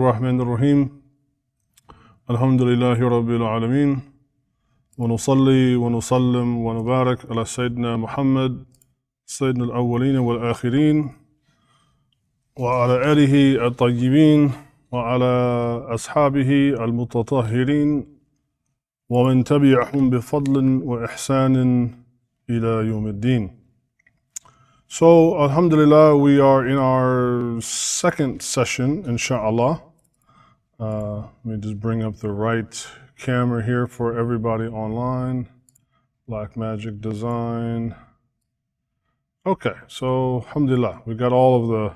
الرحمن الرحيم الحمد لله رب العالمين ونصلي ونسلم ونبارك على سيدنا محمد سيدنا الأولين والآخرين وعلى آله الطيبين وعلى أصحابه المتطهرين ومن تبعهم بفضل وإحسان إلى يوم الدين. So, alhamdulillah, we are in our second session, inshallah. Let me just bring up the right camera here for everybody online. Black Magic Design. Okay, so alhamdulillah, we got all of the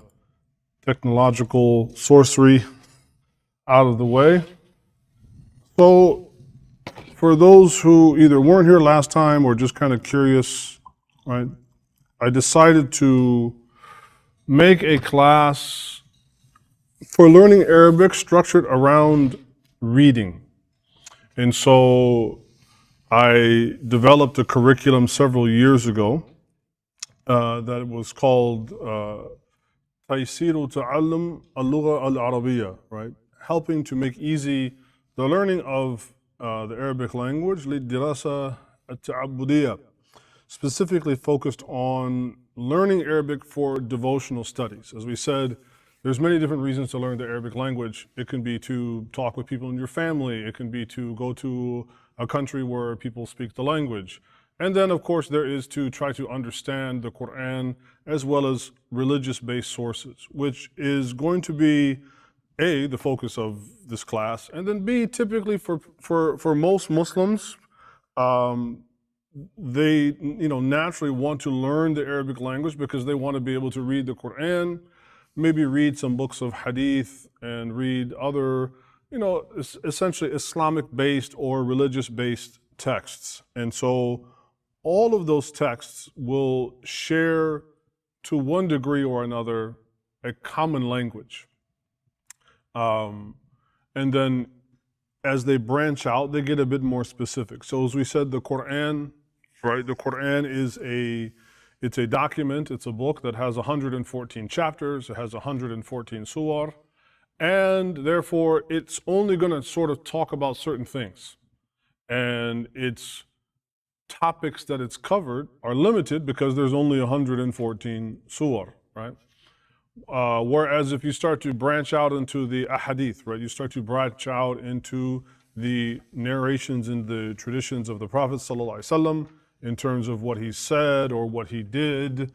technological sorcery out of the way. So, for those who either weren't here last time or just kind of curious, right, I decided to make a class for learning Arabic structured around reading. And so I developed a curriculum several years ago that was called Taysīr Ta'allum al-Lughah al-ʿArabiyyah, right? Helping to make easy the learning of the Arabic language, al-Dirāsah, al-Taʿabbudiyyah, specifically focused on learning Arabic for devotional studies. As we said, there's many different reasons to learn the Arabic language. It can be to talk with people in your family. It can be to go to a country where people speak the language. And then, of course, there is to try to understand the Quran as well as religious-based sources, which is going to be A, the focus of this class, and then B, typically for most Muslims, they naturally want to learn the Arabic language because they want to be able to read the Quran, maybe read some books of hadith and read other, essentially Islamic-based or religious-based texts. And so all of those texts will share to one degree or another a common language. And then as they branch out, they get a bit more specific. So as we said, the Quran, right? The Quran is it's a document, it's a book that has 114 chapters, it has 114 surah, and therefore it's only going to sort of talk about certain things. And its topics that it's covered are limited because there's only 114 surah, right? Whereas if you start to branch out into the ahadith, right, you start to branch out into the narrations and the traditions of the Prophet ﷺ in terms of what he said or what he did,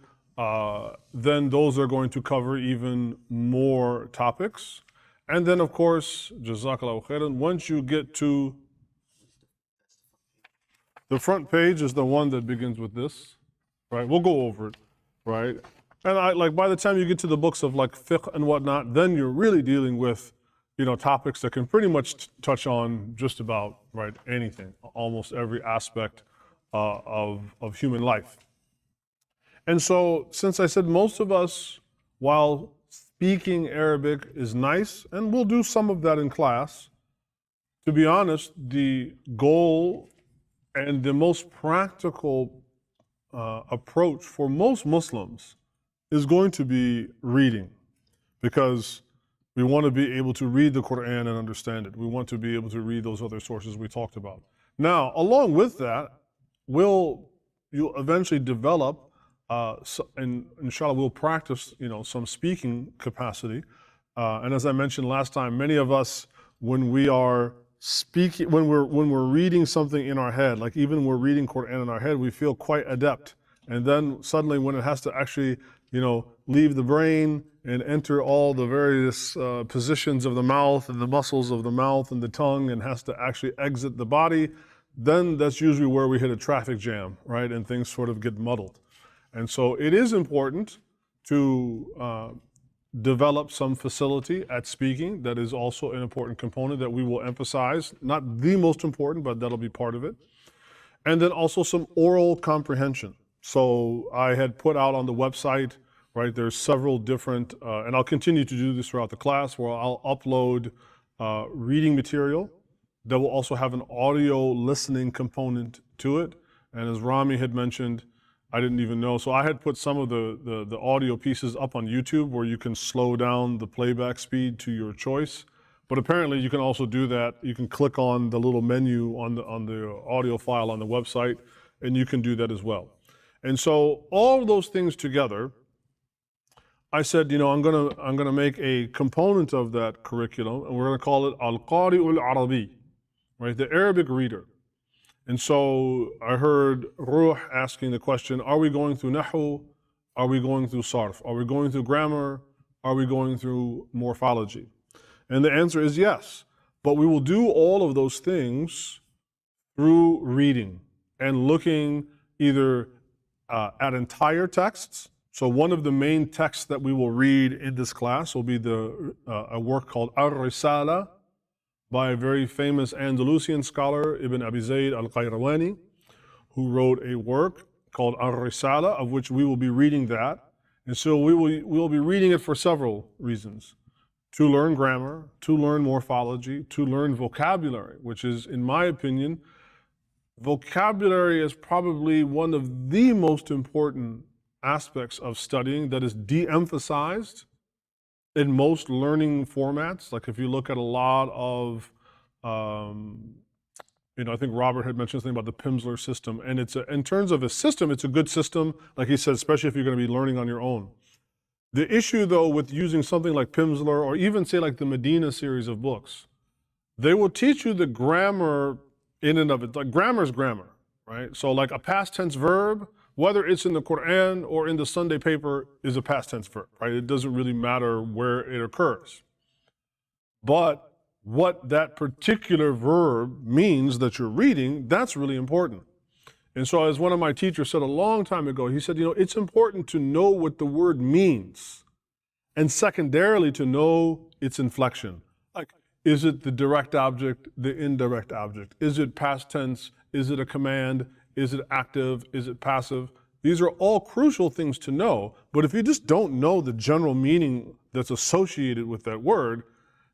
then those are going to cover even more topics. And then, of course, Jazakallahu khairan, once you get to the front page is the one that begins with this, right? We'll go over it, right? And by the time you get to the books of like fiqh and whatnot, then you're really dealing with, topics that can pretty much touch on just about, right, anything, almost every aspect of human life. And so, since I said most of us, while speaking Arabic is nice, and we'll do some of that in class, to be honest, the goal and the most practical approach for most Muslims is going to be reading, because we want to be able to read the Quran and understand it. We want to be able to read those other sources we talked about. Now, along with that, you'll eventually develop, and inshallah we'll practice, some speaking capacity. And as I mentioned last time, many of us, when we are speaking, when we're reading something in our head, like even when we're reading Quran in our head, we feel quite adept. And then suddenly when it has to actually, leave the brain and enter all the various positions of the mouth and the muscles of the mouth and the tongue and has to actually exit the body, then that's usually where we hit a traffic jam, right? And things sort of get muddled. And so it is important to develop some facility at speaking. That is also an important component that we will emphasize. Not the most important, but that'll be part of it. And then also some oral comprehension. So I had put out on the website, right, there's several different, and I'll continue to do this throughout the class, where I'll upload reading material that will also have an audio listening component to it. And as Rami had mentioned, I didn't even know. So I had put some of the audio pieces up on YouTube where you can slow down the playback speed to your choice. But apparently you can also do that. You can click on the little menu on the audio file on the website, and you can do that as well. And so all of those things together, I said, I'm gonna make a component of that curriculum, and we're gonna call it al-Qāri al-ʿArabī, right? The Arabic reader. And so I heard Ruh asking the question, are we going through Nahu? Are we going through Sarf? Are we going through grammar? Are we going through morphology? And the answer is yes. But we will do all of those things through reading and looking either at entire texts. So one of the main texts that we will read in this class will be a work called al-Risālah by a very famous Andalusian scholar, Ibn Abi Zayd al-Qayrawani, who wrote a work called al-Risālah, of which we will be reading that. And so we will be reading it for several reasons. To learn grammar, to learn morphology, to learn vocabulary, which is, in my opinion, vocabulary is probably one of the most important aspects of studying that is de-emphasized in most learning formats. Like if you look at a lot of, I think Robert had mentioned something about the Pimsleur system, and in terms of a system, it's a good system, like he said, especially if you're going to be learning on your own. The issue, though, with using something like Pimsleur, or even say like the Medina series of books, they will teach you the grammar in and of it. Like grammar is grammar, right? So like a past tense verb, whether it's in the Quran or in the Sunday paper, is a past tense verb, right? It doesn't really matter where it occurs. But what that particular verb means that you're reading, that's really important. And so as one of my teachers said a long time ago, he said, it's important to know what the word means, and secondarily to know its inflection. Like, is it the direct object, the indirect object? Is it past tense? Is it a command? Is it active? Is it passive? These are all crucial things to know, but if you just don't know the general meaning that's associated with that word,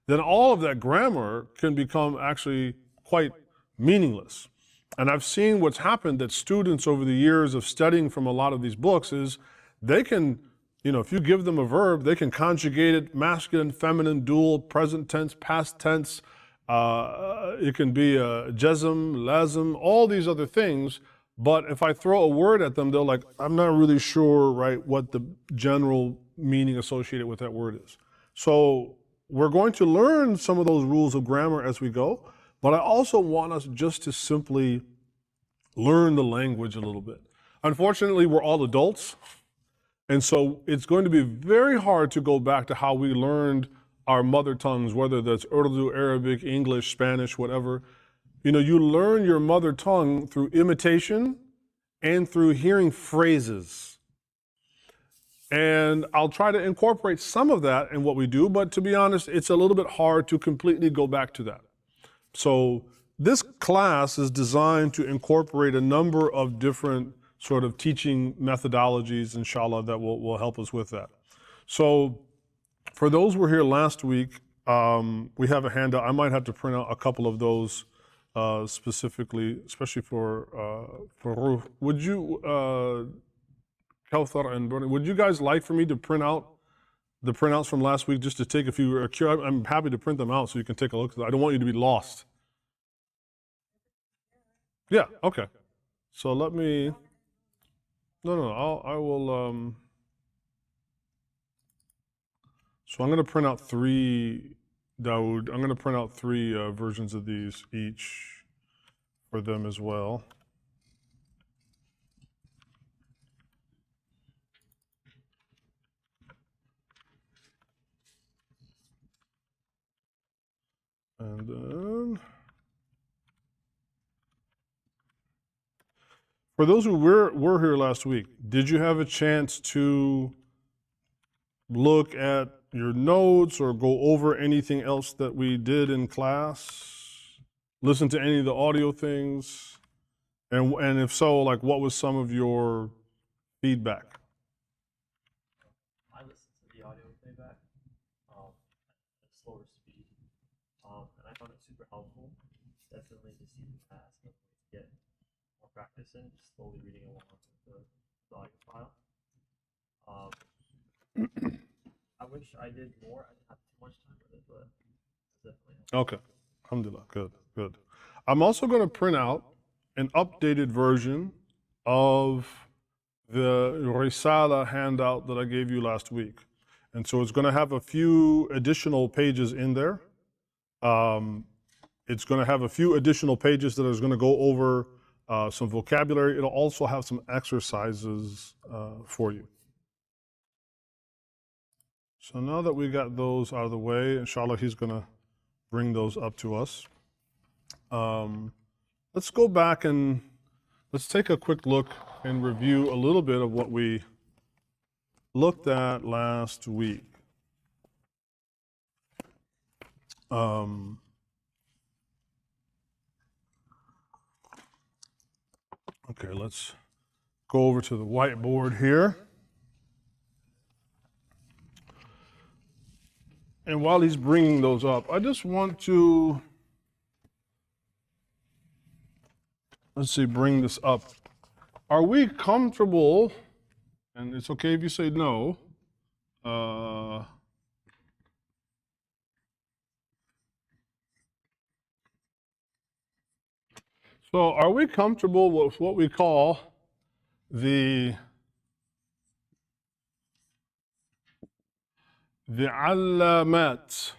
then all of that grammar can become actually quite meaningless. And I've seen what's happened, that students over the years of studying from a lot of these books is they can, if you give them a verb, they can conjugate it, masculine, feminine, dual, present tense, past tense. It can be a jazm, lazim, all these other things. But if I throw a word at them, they're like, I'm not really sure, right, what the general meaning associated with that word is. So we're going to learn some of those rules of grammar as we go, but I also want us just to simply learn the language a little bit. Unfortunately, we're all adults, and so it's going to be very hard to go back to how we learned our mother tongues, whether that's Urdu, Arabic, English, Spanish, whatever. You learn your mother tongue through imitation and through hearing phrases. And I'll try to incorporate some of that in what we do, but to be honest, it's a little bit hard to completely go back to that. So this class is designed to incorporate a number of different sort of teaching methodologies, inshallah, that will help us with that. So for those who were here last week, we have a handout. I might have to print out a couple of those specifically, especially for Ruh. Would you, Kawthar and Bernie, would you guys like for me to print out the printouts from last week just to take a few? I'm happy to print them out so you can take a look. I don't want you to be lost. Yeah, okay. So let me, I will, so I'm going to print out three, Dawood, I'm going to print out three versions of these each for them as well. And then, for those who were here last week, did you have a chance to look at your notes or go over anything else that we did in class? Listen to any of the audio things? And if so, like, what was some of your feedback? I listened to the audio playback at a slower speed, and I found it super helpful. Definitely just use the past to get more practice in, just slowly reading along with the audio file. I wish I did more. I didn't have too much time with it, but definitely helpful. Okay. Alhamdulillah. Good, good. I'm also going to print out an updated version of the Risala handout that I gave you last week. And so it's going to have a few additional pages in there. It's going to have a few additional pages that is going to go over some vocabulary. It'll also have some exercises for you. So now that we got those out of the way, inshallah, he's going to bring those up to us. Let's go back and let's take a quick look and review a little bit of what we looked at last week. Okay, let's go over to the whiteboard here. And while he's bringing those up, I just want to, let's see, bring this up. Are we comfortable, and it's okay if you say no, so are we comfortable with what we call the alamat,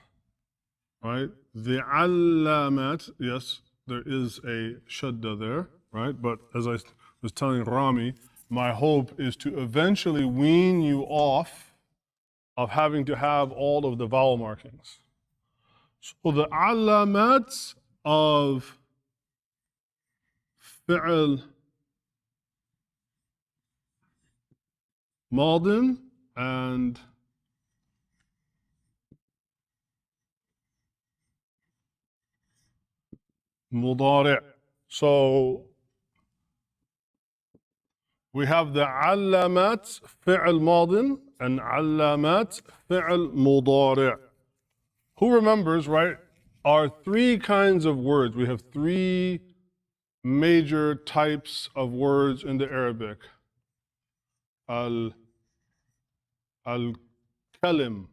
right? The alamat, yes, there is a shadda there, right? But as I was telling Rami, my hope is to eventually wean you off of having to have all of the vowel markings. So the alamat of fi'l madin and mudari'. So we have the alamat fi'l madin and alamat fi'l mudari'. Who remembers, right? Our three kinds of words. We have three major types of words in the Arabic. Al-kalim,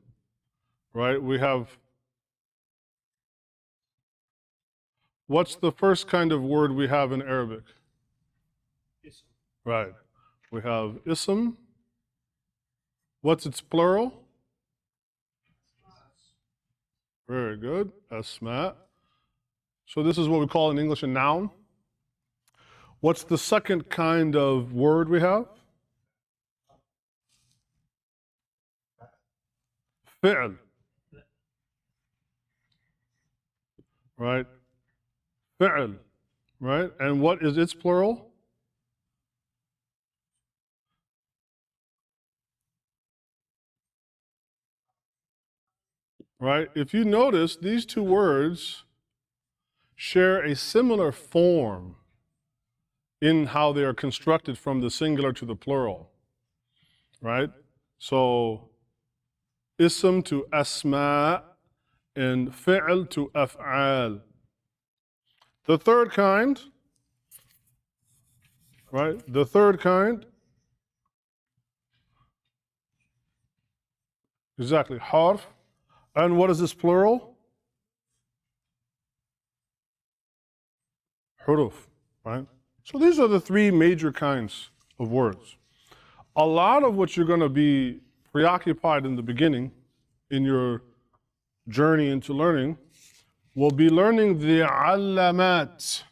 right? We have, what's the first kind of word we have in Arabic? Ism. Right. We have ism. What's its plural? Very good. Asma. So this is what we call in English a noun. What's the second kind of word we have? Fi'l. Right? Fi'l. Right? And what is its plural? Right? If you notice, these two words share a similar form in how they are constructed from the singular to the plural. Right? So, ism to asma and fi'l to af'al. The third kind, right? The third kind, exactly, harf. And what is this plural? Huruf, right? So these are the three major kinds of words. A lot of what you're going to be preoccupied in the beginning in your journey into learning will be learning the alamat.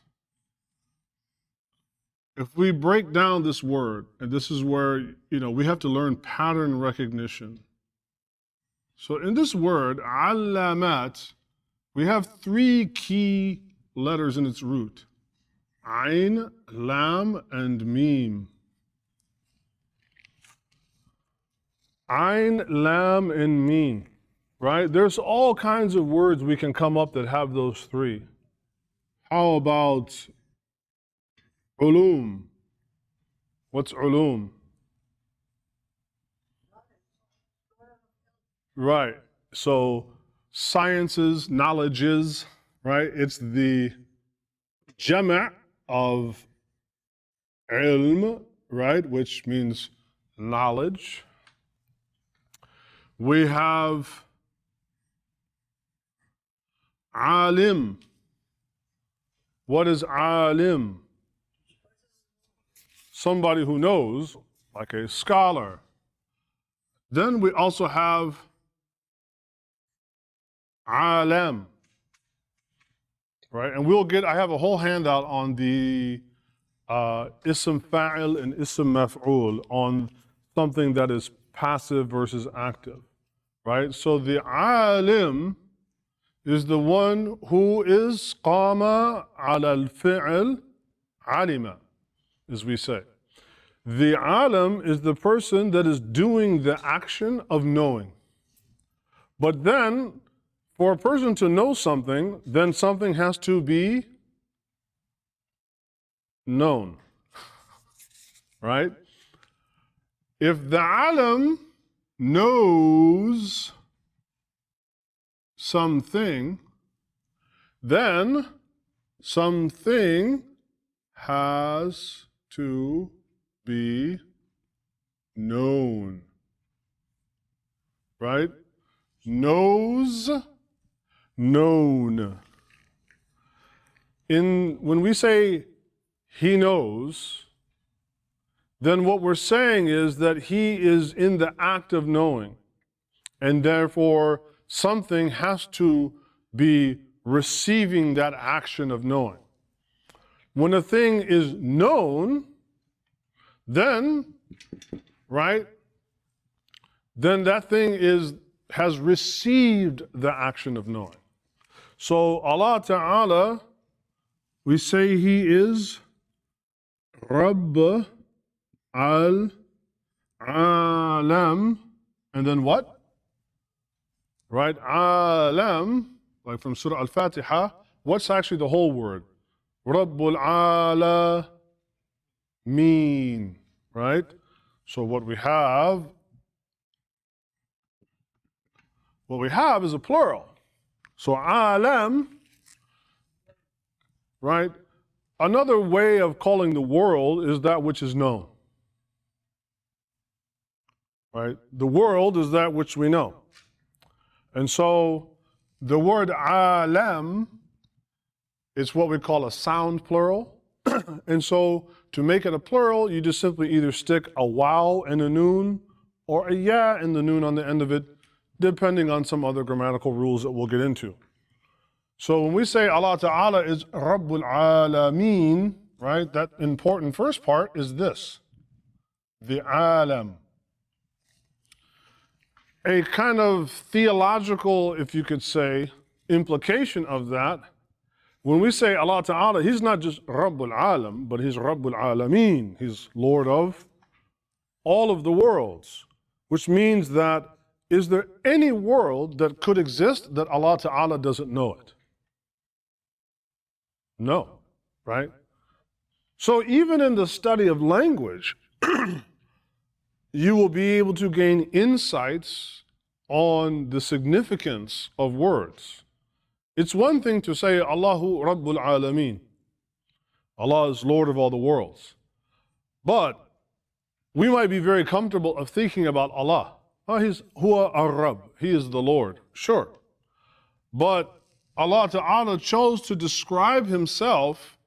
If we break down this word, and this is where, we have to learn pattern recognition. So in this word, alamat, we have three key letters in its root. Ain, lam, and mim. Ain, lam, and mim. Right? There's all kinds of words we can come up that have those three. How about ulum? What's ulum? Right. So sciences, knowledges, right? It's the jama' of ilm, right? Which means knowledge. We have alim. What is alim? Somebody who knows, like a scholar. Then we also have alam, right? And I have a whole handout on the ism fa'il and ism maf'ul, on something that is passive versus active, right? So the alim is the one who is qama ala al-fi'l alima, as we say. The alim is the person that is doing the action of knowing. But then, for a person to know something, then something has to be known, right? If the alim knows something, then something has to be known, right? Knows, known. When we say he knows, then what we're saying is that he is in the act of knowing, and therefore something has to be receiving that action of knowing. When a thing is known, then, right, then that thing has received the action of knowing. So Allah Ta'ala, we say he is Rabb al-Alam, and then what? Right, Alam, like from Surah Al-Fatiha, what's actually the whole word? Rabbul Alameen, right? So what we have is a plural. So Alam, right? Another way of calling the world is that which is known, right? The world is that which we know. And so the word alam is what we call a sound plural. And so to make it a plural, you just simply either stick a waw and a noon or a ya and the noon on the end of it, depending on some other grammatical rules that we'll get into. So when we say Allah Ta'ala is Rabbul Alameen, right, that important first part is this, the alam. A kind of theological, if you could say, implication of that, when we say Allah Ta'ala, he's not just Rabbul Alam, but he's Rabbul Alameen. He's Lord of all of the worlds, which means that is there any world that could exist that Allah Ta'ala doesn't know it? No, right? So even in the study of language, you will be able to gain insights on the significance of words. It's one thing to say, Allahu Rabbul Alameen. Allah is Lord of all the worlds. But we might be very comfortable of thinking about Allah. Oh, he's Huwa ar-Rabb. He is the Lord. Sure. But Allah Ta'ala chose to describe himself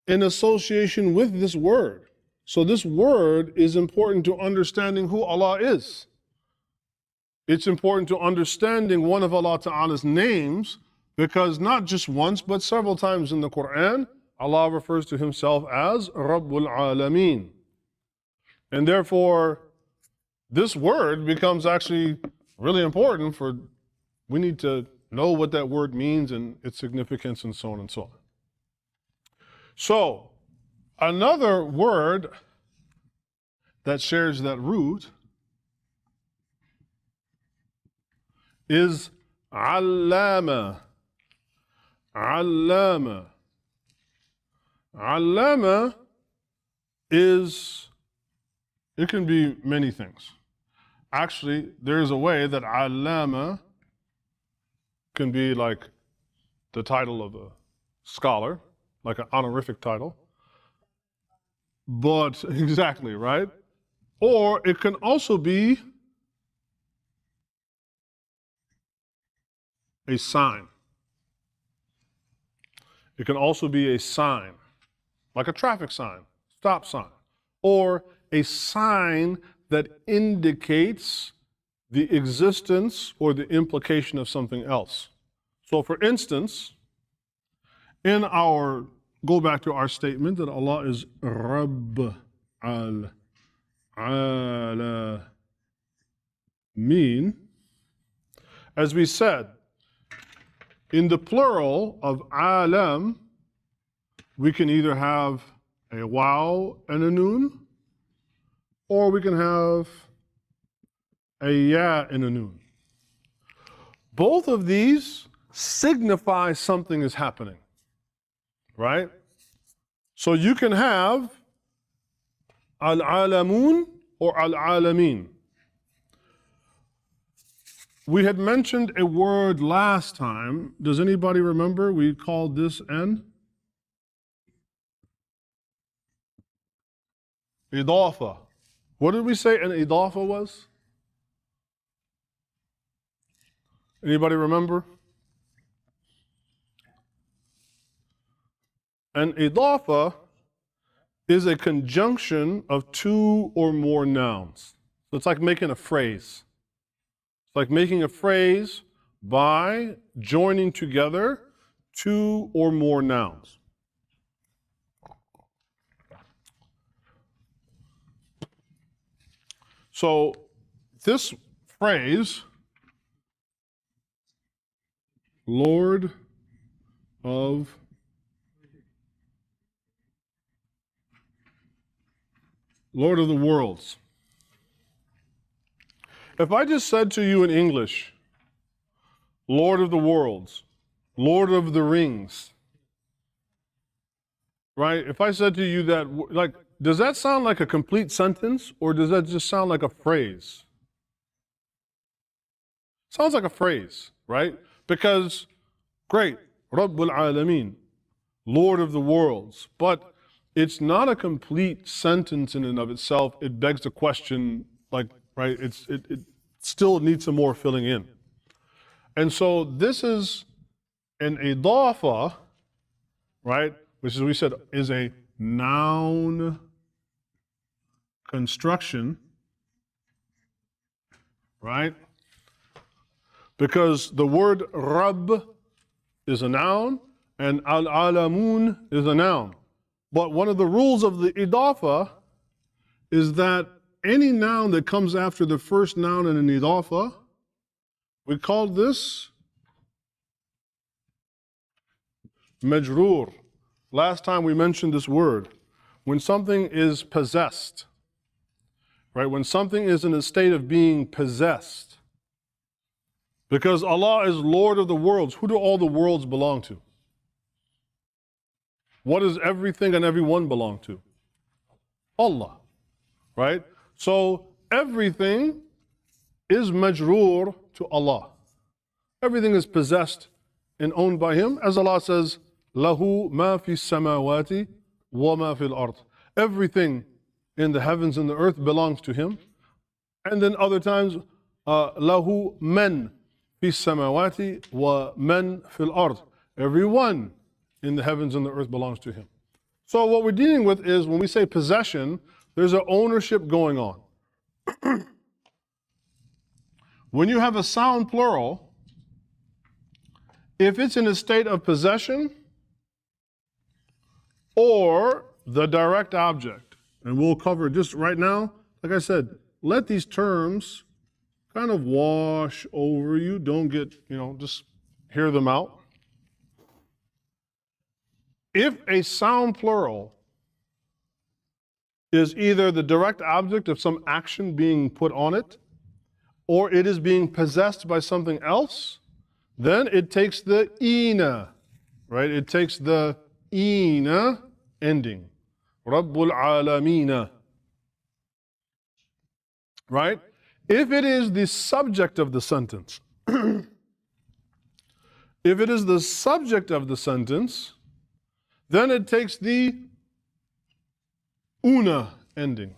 in association with this word. So this word is important to understanding who Allah is. It's important to understanding one of Allah Ta'ala's names, because not just once, but several times in the Quran, Allah refers to himself as Rabbul Alameen. And therefore, this word becomes actually really important we need to know what that word means and its significance and so on and so on. So, another word that shares that root is allama. Allama. Allama it can be many things. Actually, there is a way that allama can be like the title of a scholar, like an honorific title. But, exactly, right? Or it can also be a sign. It can also be a sign, like a traffic sign, stop sign, or a sign that indicates the existence or the implication of something else. So for instance, in our, go back to our statement that Allah is Rabb al-Alamin, as we said, in the plural of alam, we can either have a waw and a noon, or we can have a ya and a noon. Both of these signify something is happening, right? So you can have al-alamun or al-alamin. We had mentioned a word last time. Does anybody remember? We called this an idafa. What did we say an idafa was? Anybody remember? An idafa is a conjunction of two or more nouns. So it's like making a phrase. It's like making a phrase by joining together two or more nouns. So this phrase, Lord of the worlds. If I just said to you in English, Lord of the worlds, Lord of the rings, right? If I said to you that, like, does that sound like a complete sentence or does that just sound like a phrase? Sounds like a phrase, right? Because, great, Rabbul Alameen, Lord of the worlds, but it's not a complete sentence in and of itself. It begs the question, like, right, it still needs some more filling in. And so this is an idafa, right, which as we said is a noun construction, right? Because the word Rabb is a noun and al-alamun is a noun. But one of the rules of the idafa is that any noun that comes after the first noun in an idafa, we call this majroor. Last time we mentioned this word. When something is possessed, right? When something is in a state of being possessed. Because Allah is Lord of the worlds. Who do all the worlds belong to? What does everything and everyone belong to? Allah, right? So everything is majroor to Allah. Everything is possessed and owned by Him. As Allah says, Lahu ma fi samawati wa ma fil ard. Everything in the heavens and the earth belongs to Him. And then other times, Lahu man fi samawati wa man fil ard. Everyone in the heavens and the earth belongs to Him. So what we're dealing with is when we say possession, there's an ownership going on. When you have a sound plural, if it's in a state of possession or the direct object, and we'll cover just right now, like I said, let these terms kind of wash over you. Don't get, just hear them out. If a sound plural is either the direct object of some action being put on it, or it is being possessed by something else, then it takes the ina, right? It takes the ina ending. Rabbul Alamina. Right? If it is the subject of the sentence, if it is the subject of the sentence, then it takes the una ending.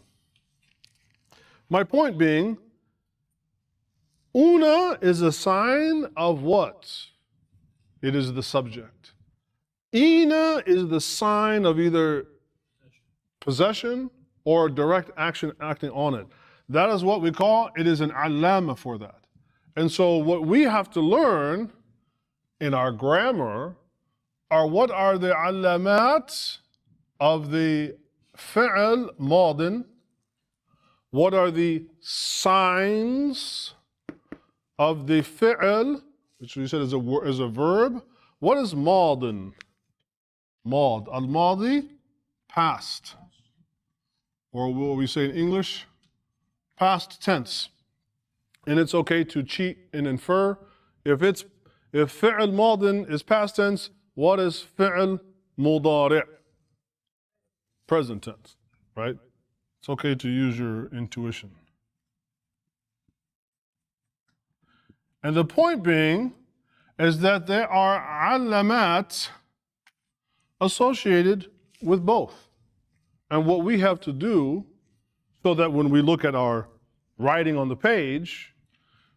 My point being, una is a sign of what? It is the subject. Ina is the sign of either possession or direct action acting on it. That is what we call, it is an alama for that. And so what we have to learn in our grammar are what are the alamat of the fi'l madin, what are the signs of the fi'l, which we said is a verb. What is madin? Mad, al-madi, past. Or what we say in English, past tense. And it's okay to cheat and infer. If fi'l madin is past tense, what is fi'l mudari'? Present tense, right? It's okay to use your intuition. And the point being is that there are alamat associated with both. And what we have to do so that when we look at our writing on the page,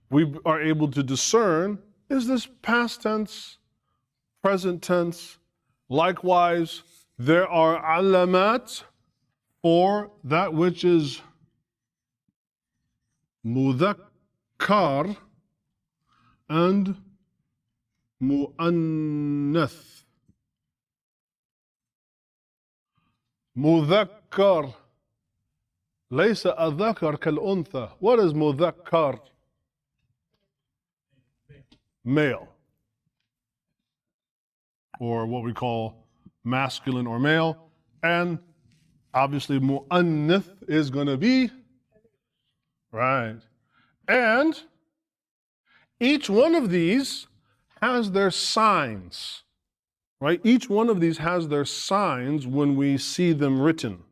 we are able to discern, is this past tense, present tense? Likewise, there are alamat for that which is mudhakkar and muannath. مذكر ليس الذكر كالأنثى. What is مذكر? Male. Or what we call masculine or male. And obviously mu'annith is going to be, right. And each one of these has their signs. Right? Each one of these has their signs when we see them written.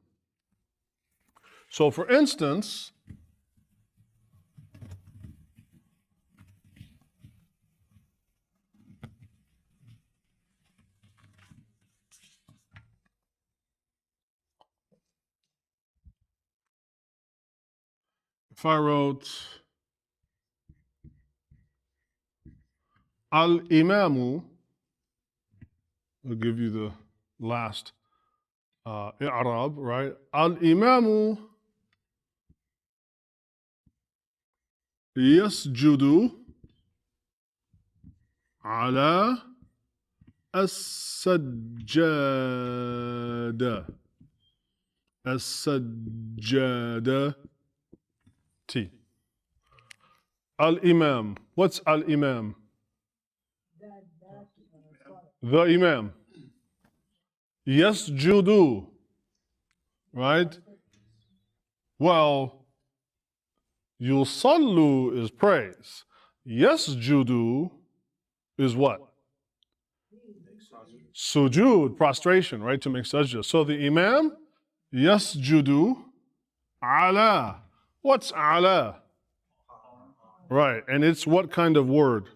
So for instance, if I wrote al-Imamu, I'll give you the last i'rab, right? Al-Imamu yasjudu ala as-sajjada. As-sajjadati. Al-Imam. What's al-Imam? The Imam. Yasjudu. Right? Well, yusallu is praise. Yasjudu is what? Sujud, prostration, right? To make sajda. So the Imam, yasjudu ala. What's ala? Right, and it's what kind of word?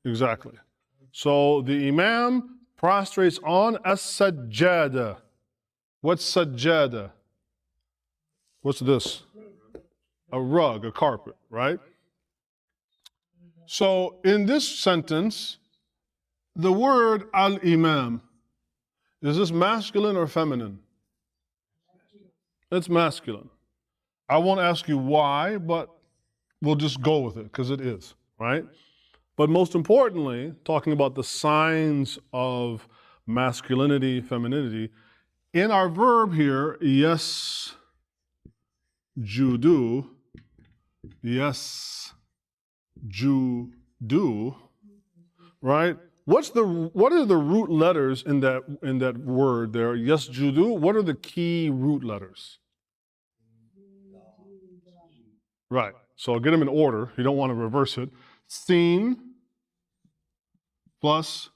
Exactly. So the Imam prostrates on as-sajjada. What's sajjada? What's this? A rug, a carpet, right? So in this sentence, the word al-Imam, is this masculine or feminine? It's masculine. I won't ask you why, but we'll just go with it because it is, right? But most importantly, talking about the signs of masculinity, femininity, in our verb here, yes, judu, yes, judu, right? What are the root letters in that word there? Yes, judu. What are the key root letters? Right. So I'll get them in order. You don't want to reverse it. Sin plus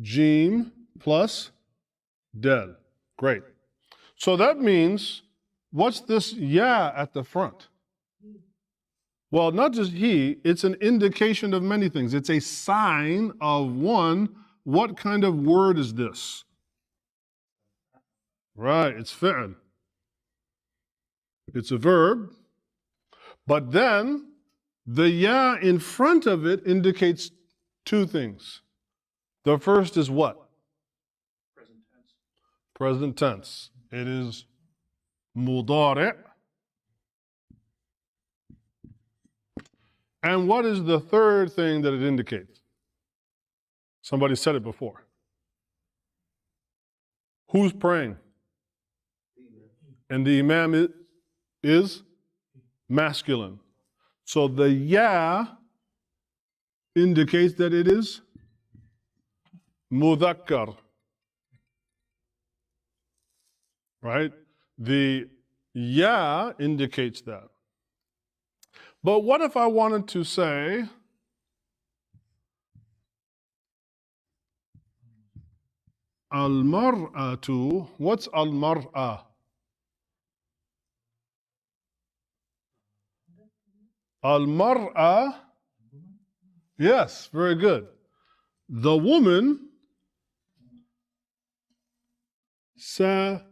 Jim plus Del. Great. So that means, what's this ya at the front? Well, not just he, it's an indication of many things. It's a sign of one, what kind of word is this? Right, it's fi'l. It's a verb. But then the ya in front of it indicates two things. The first is what? Present tense. Present tense. It is mudari'. And what is the third thing that it indicates? Somebody said it before. Who's praying? And the imam is masculine. So the ya indicates that it is mudhakkar. Right? The ya indicates that. But what if I wanted to say al-mar'atu? What's al-mar'a? Al-mar'a, yes, very good. The woman, sajadat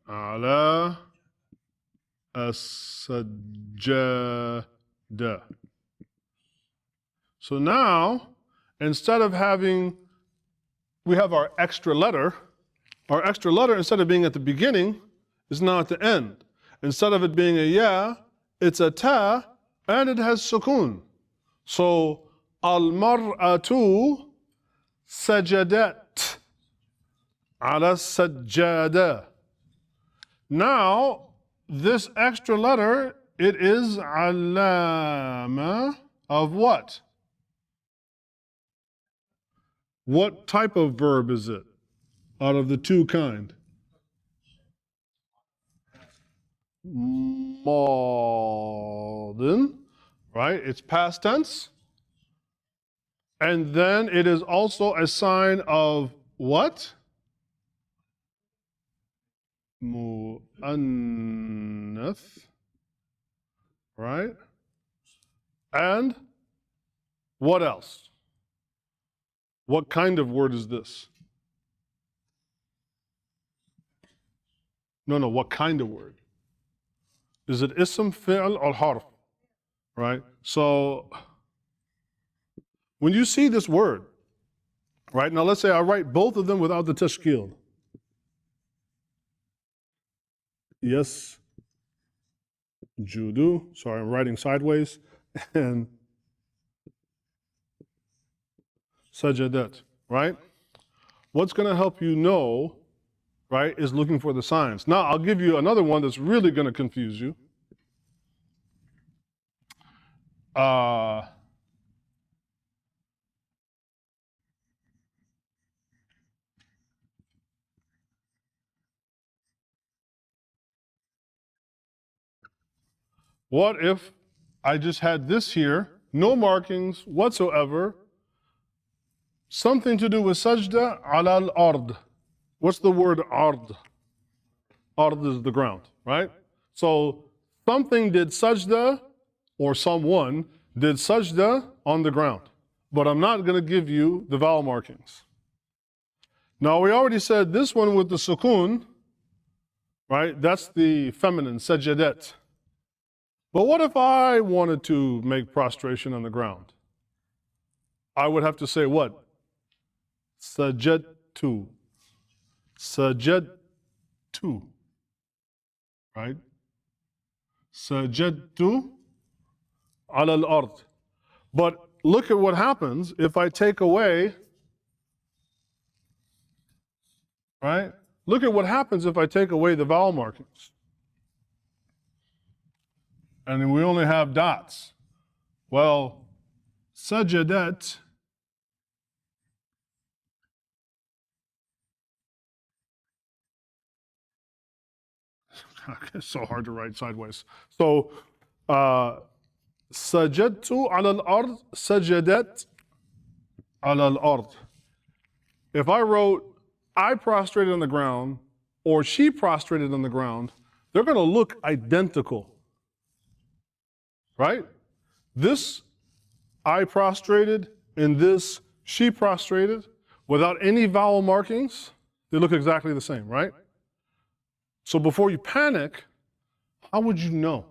ala as-sajjada. So now, instead of having, we have our extra letter instead of being at the beginning is now at the end. Instead of it being a ya, it's a ta, and it has sukoon. So al-mar'atu sajadat ala sajjada. Now, this extra letter, it is alama of what? What type of verb is it out of the two kind? Madin, right? It's past tense. And then it is also a sign of what? Mu'annath, right? And what else? What kind of word is this? No, what kind of word? Is it ism, fi'l, or harf? Right? So, when you see this word, right? Now let's say I write both of them without the tashkil. Yes, judu. Sorry, I'm writing sideways. And sajadat, right? What's going to help you know, right, is looking for the signs. Now, I'll give you another one that's really going to confuse you. What if I just had this here, no markings whatsoever, something to do with sajda ala al-ard. What's the word ard? Ard is the ground, right? So something did sajda, or someone did sajda on the ground. But I'm not going to give you the vowel markings. Now we already said this one with the sukoon, right? That's the feminine, sajadat. But what if I wanted to make prostration on the ground? I would have to say what? Sajadtu. Sajadtu. Right? Sajadtu ala al-ard. But look at what happens if I take away, right? Look at what happens if I take away the vowel markings. And then we only have dots. Well, sajadat it's so hard to write sideways. So, sajadtu ala al-ard, sajadat ala al-ard. If I wrote, I prostrated on the ground, or she prostrated on the ground, they're going to look identical. Right? This, I prostrated, and this, she prostrated, without any vowel markings, they look exactly the same, right? So before you panic, how would you know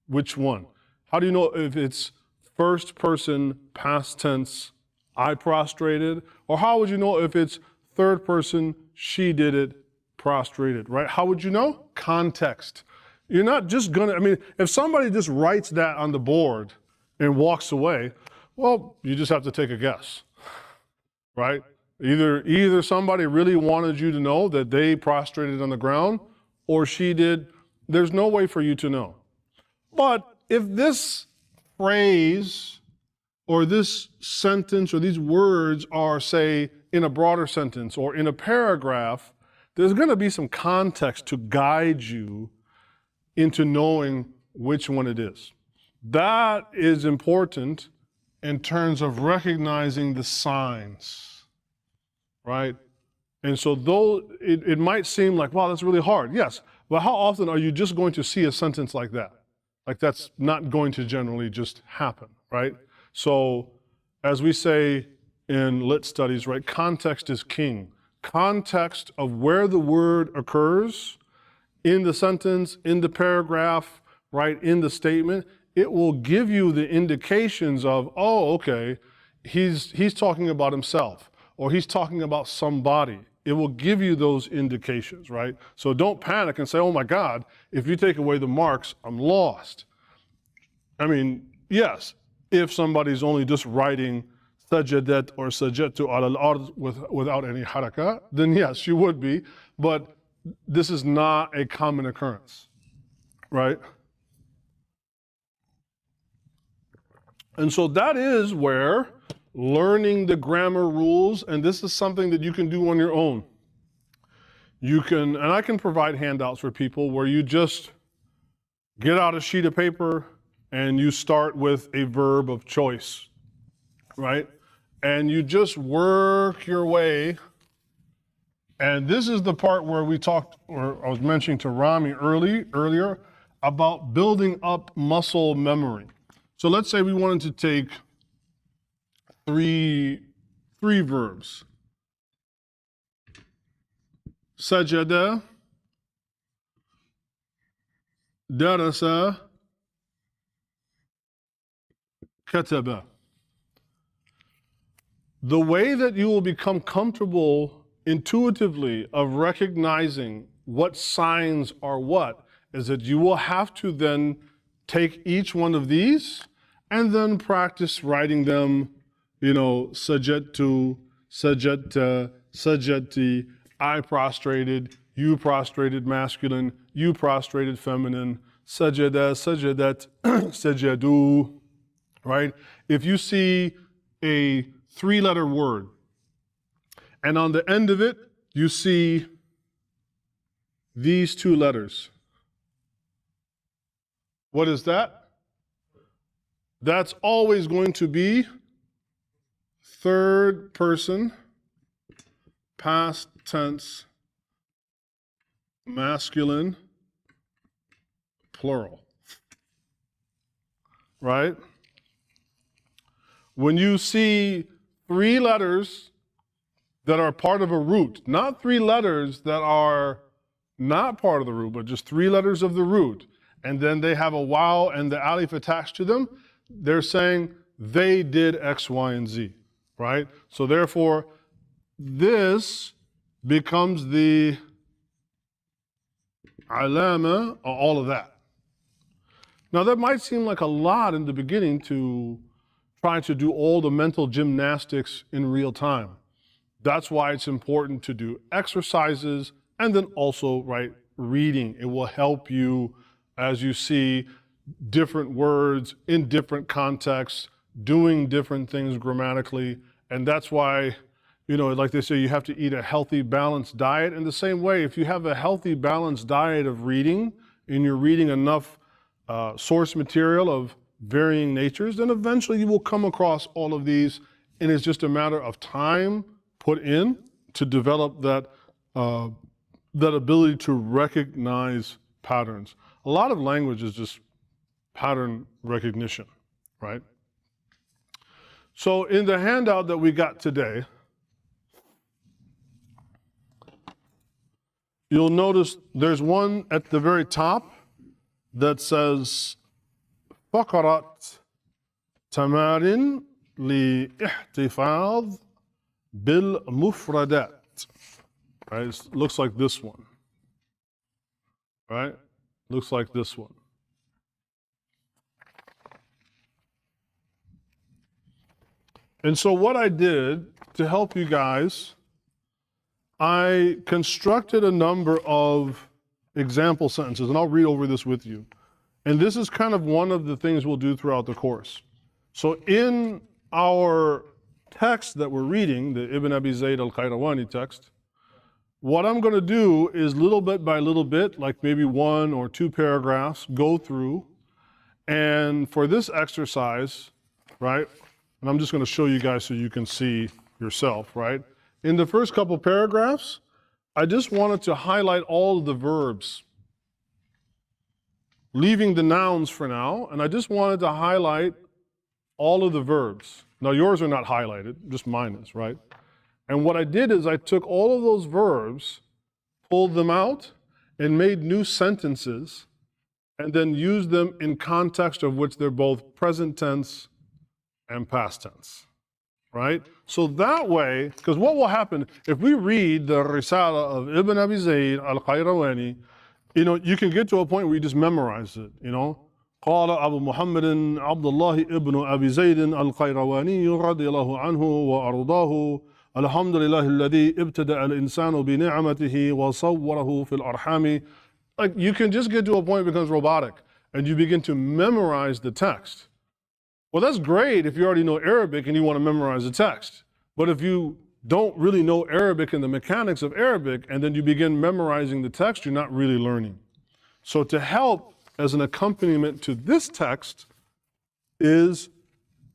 which one? How do you know if it's first person, past tense, I prostrated? Or how would you know if it's third person, she did it, prostrated, right? How would you know? Context. You're not just gonna, I mean, if somebody just writes that on the board and walks away, well, you just have to take a guess, right? Either somebody really wanted you to know that they prostrated on the ground, or she did. There's no way for you to know. But if this phrase or this sentence or these words are, say, in a broader sentence or in a paragraph, there's going to be some context to guide you into knowing which one it is. That is important in terms of recognizing the signs, right? And so though it might seem like, wow, that's really hard. Yes, but how often are you just going to see a sentence like that? Like that's not going to generally just happen, right? So as we say in lit studies, right, context is king. Context of where the word occurs in the sentence, in the paragraph, right, in the statement, it will give you the indications of, oh, okay, he's talking about himself, or he's talking about somebody. It will give you those indications, right? So don't panic and say, oh my God, if you take away the marks, I'm lost. I mean, yes, if somebody's only just writing sajadat or sajadtu al-ard without any haraka, then yes, you would be, but this is not a common occurrence, right? And so that is where learning the grammar rules, and this is something that you can do on your own. You can, and I can provide handouts for people where you just get out a sheet of paper and you start with a verb of choice, right? And you just work your way. And this is the part where we talked, or I was mentioning to Rami earlier about building up muscle memory. So let's say we wanted to take three verbs. Sajada, darasa, kataba. The way that you will become comfortable intuitively of recognizing what signs are what is that you will have to then take each one of these and then practice writing them, you know, sajadtu, sajadta, sajadti, I prostrated, you prostrated masculine, you prostrated feminine, sajada, sajadat, sajadu, right? If you see a three-letter word, and on the end of it, you see these two letters. What is that? That's always going to be third person, past tense, masculine, plural. Right? When you see three letters that are part of a root, not three letters that are not part of the root, but just three letters of the root, and then they have a waw and the alif attached to them, they're saying they did X, Y, and Z, right? So therefore, this becomes the alama, all of that. Now that might seem like a lot in the beginning to try to do all the mental gymnastics in real time. That's why it's important to do exercises and then also, right, reading. It will help you as you see different words in different contexts, doing different things grammatically. And that's why, you know, like they say, you have to eat a healthy, balanced diet. In the same way, if you have a healthy, balanced diet of reading and you're reading enough source material of varying natures, then eventually you will come across all of these, and it's just a matter of time put in to develop that that ability to recognize patterns. A lot of language is just pattern recognition, right? So in the handout that we got today, you'll notice there's one at the very top that says فقرة تمارين لاحتفاظ بالمفردات. Right? It looks like this one. Right? Looks like this one. And so what I did to help you guys, I constructed a number of example sentences, and I'll read over this with you. And this is kind of one of the things we'll do throughout the course. So in our text that we're reading, the Ibn Abi Zayd al-Qayrawani text, what I'm going to do is little bit by little bit, like maybe 1 or 2 paragraphs, go through. And for this exercise, right, and I'm just going to show you guys so you can see yourself, right? In the first couple paragraphs, I just wanted to highlight all of the verbs, leaving the nouns for now, and I just wanted to highlight all of the verbs. Now yours are not highlighted, just mine is, right? And what I did is I took all of those verbs, pulled them out, and made new sentences, and then used them in context of which they're both present tense and past tense, right? So that way, because what will happen if we read the Risala of Ibn Abi Zayd al-Qayrawani, you know, you can get to a point where you just memorize it, you know. قال أبو محمد عبد الله ابن أبي زيد القيرواني رضي الله عنه وأرضاه الحمد لله الذي ابتدأ الإنسان بنعمته وصوره في الأرحام. Like you can just get to a point it becomes robotic and you begin to memorize the text. Well, that's great if you already know Arabic and you want to memorize the text. But if you don't really know Arabic and the mechanics of Arabic and then you begin memorizing the text, you're not really learning. So to help as an accompaniment to this text is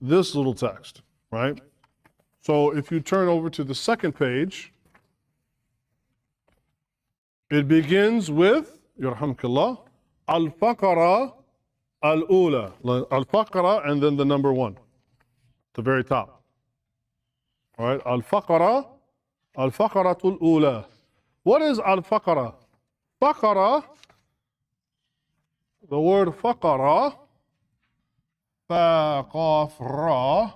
this little text, right? So if you turn over to the second page, it begins with, yarhamkallah, al-faqara al-ula. Al-faqara and then the number 1, the very top. All right, al-faqara, al-faqaratul ula. What is al-faqara? Faqara, the word faqara, fa qaf ra,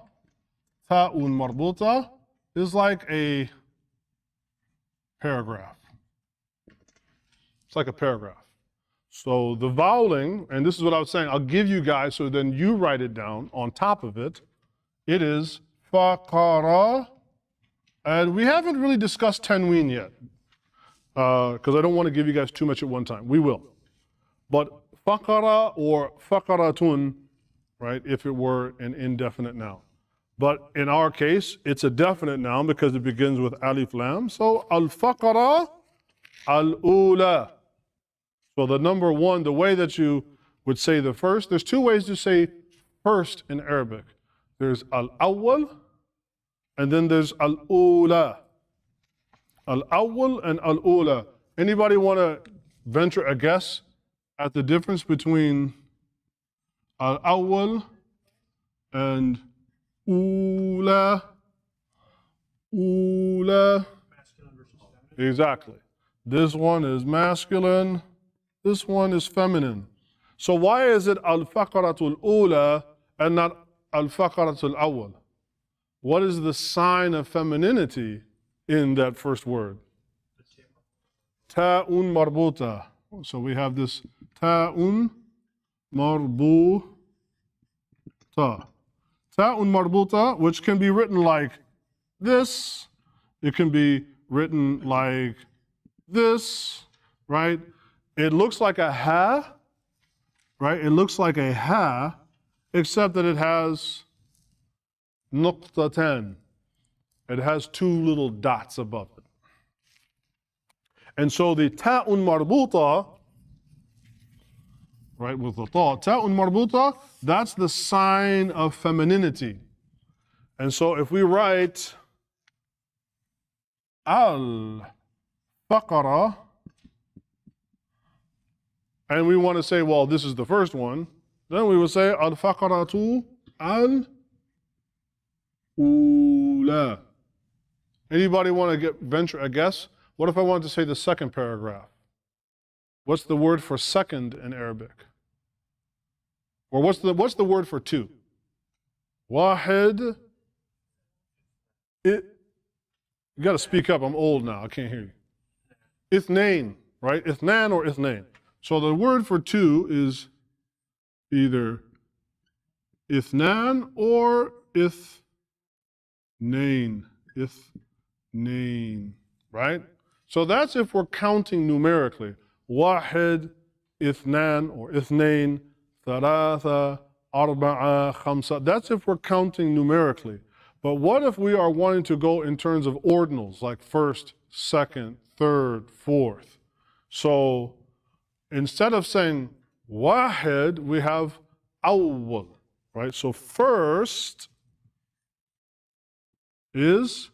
ta'un marbuta, is like a paragraph. It's like a paragraph. So the voweling, and this is what I was saying, I'll give you guys so then you write it down on top of it. It is faqara, and we haven't really discussed tanween yet, because I don't want to give you guys too much at one time. We will. But faqara or faqaratun, right, if it were an indefinite noun. But in our case, it's a definite noun because it begins with alif lam. So al-faqara al-ula. So the number 1, the way that you would say the first, there's 2 ways to say first in Arabic. There's al-awwal, and then there's al-ula. Al-awwal and al-ula. Anybody want to venture a guess at the difference between al-awwal and ula? Ula. Masculine versus feminine. Exactly. This one is masculine. This one is feminine. So why is it al-faqaratul ula and not al-faqaratul awwal? What is the sign of femininity in that first word? Ta'un marbuta. So we have this ta'un marbuta. Ta'un marbuta, which can be written like this. It can be written like this, right? It looks like a ha, right? It looks like a ha, except that it has nuqtatan. It has 2 little dots above it. And so the ta'un marbuta, right, with the ta'un marbuta, that's the sign of femininity. And so if we write al-faqara, and we want to say, well, this is the first one, then we would say al-faqaratu al-ula. Anybody want to venture a guess? What if I wanted to say the second paragraph? What's the word for second in Arabic? Or what's the word for two? Wahid. You got to speak up. I'm old now. I can't hear you. Ithnain, right? Ithnan or ithnain. So the word for two is either ithnan or ithnain. Ithnain, right? So that's if we're counting numerically. Wahid, ithnan or ithnain, thalatha, arba'a, khamsa. That's if we're counting numerically. But what if we are wanting to go in terms of ordinals, like first, second, third, fourth? So instead of saying wahid, we have awwal, right? So first is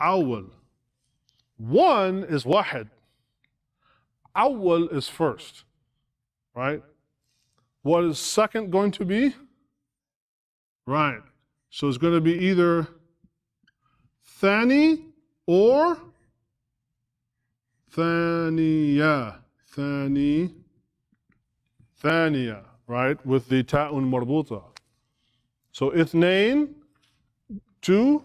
awwal. One is wahid. Awwal is first, right? What is second going to be? Right. So it's going to be either thani or thaniya. Thaniya, right? With the ta'un marbuta. So ithnain, two,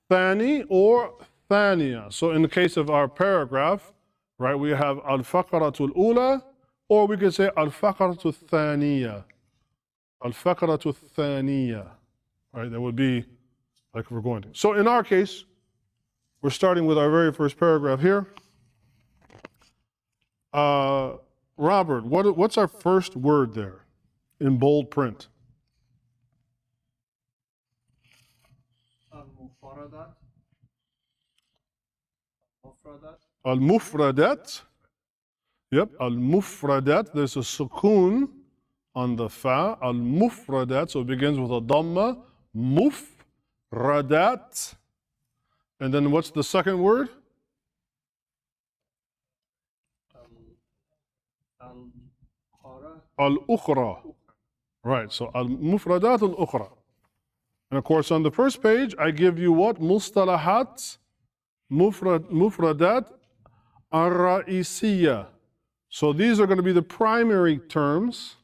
thani or thaniya. So in the case of our paragraph, right, we have al-faqaratul ula, or we could say al-faqaratul thaniya. Al-faqaratul thaniya. Right, that would be like we're going to. So in our case, we're starting with our very first paragraph here. Robert, what's our first word there in bold print? Al-Mufradat. Al-Mufradat. Yep, Al-Mufradat. There's a sukoon on the fa. Al-Mufradat. So it begins with a dhamma. Mufradat. And then what's the second word? Al-Ukhra. Right, so Al-Mufradat al-Ukhra. And of course on the first page I give you what? Mustalahat, Mufradat, al-Ra'isiyya. So these are going to be the primary terms.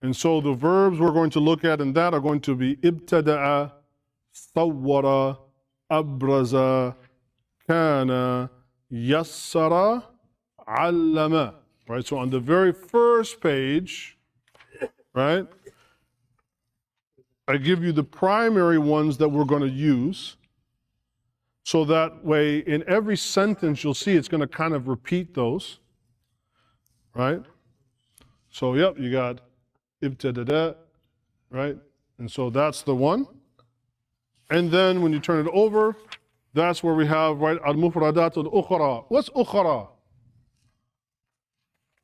And so the verbs we're going to look at in that are going to be ibtada'a, sawwara, abraza, kana, yassara, allama. Right, so on the very first page, right, I give you the primary ones that we're going to use. So that way, in every sentence, you'll see it's going to kind of repeat those. Right? So, yep, you got ibtada'a, right? And so that's the one. And then when you turn it over, that's where we have, right, al-mufradat al-ukhra. What's ukhra?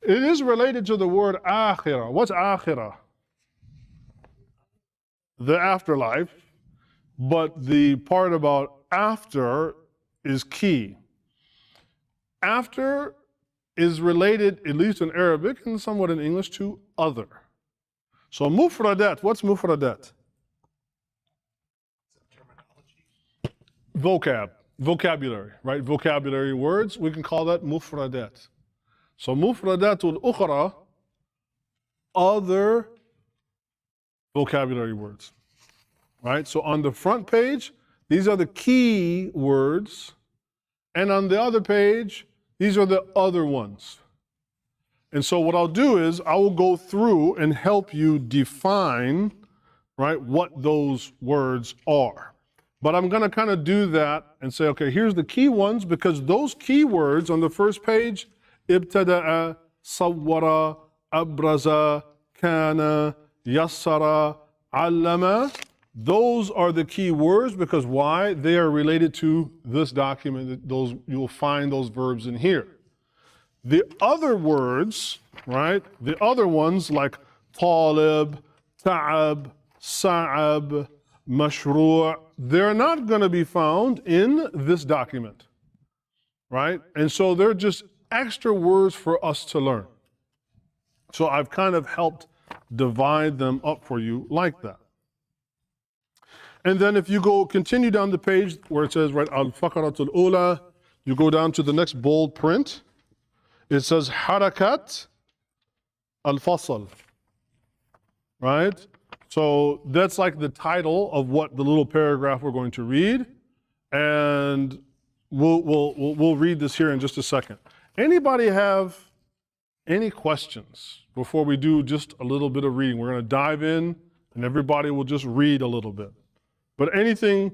It is related to the word akhirah. What's akhirah? The afterlife. But the part about after is key. After is related, at least in Arabic and somewhat in English, to other. So mufradat, what's mufradat? Vocabulary, right? Vocabulary words, we can call that mufradat. So mufradatul ukhra, other vocabulary words, right? So on the front page, these are the key words, and on the other page, these are the other ones. And so what I'll do is I will go through and help you define, right, what those words are. But I'm going to kind of do that and say, okay, here's the key ones, because those key words on the first page, ibtada'a, sawwara, abraza, kana, yassara, allama, those are the key words, because why? They are related to this document. Those, you'll find those verbs in here. The other words, right, the other ones like talib, ta'ab, sa'ab, mashru', they're not going to be found in this document, right? And so they're just extra words for us to learn. So I've kind of helped divide them up for you like that. And then if you go continue down the page where it says, right, al-faqaratul ula, you go down to the next bold print. It says harakat al-fasl, right? So that's like the title of what the little paragraph we're going to read, and we'll read this here in just a second. Anybody have any questions before we do just a little bit of reading? We're going to dive in, and everybody will just read a little bit. But anything,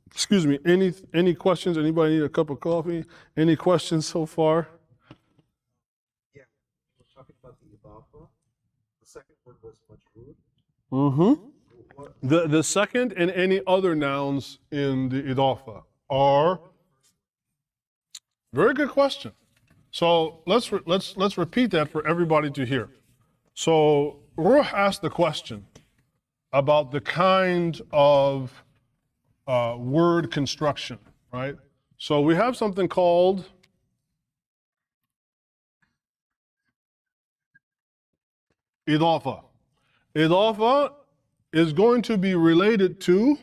excuse me, any questions? Anybody need a cup of coffee? Any questions so far? Yeah, we're talking about the idafa. The second word was majroor. Mm-hmm. The second and any other nouns in the idafa are, very good question. So let's repeat that for everybody to hear. So Ruh asked the question about the kind of word construction, right? So we have something called idafa. Idafa is going to be related to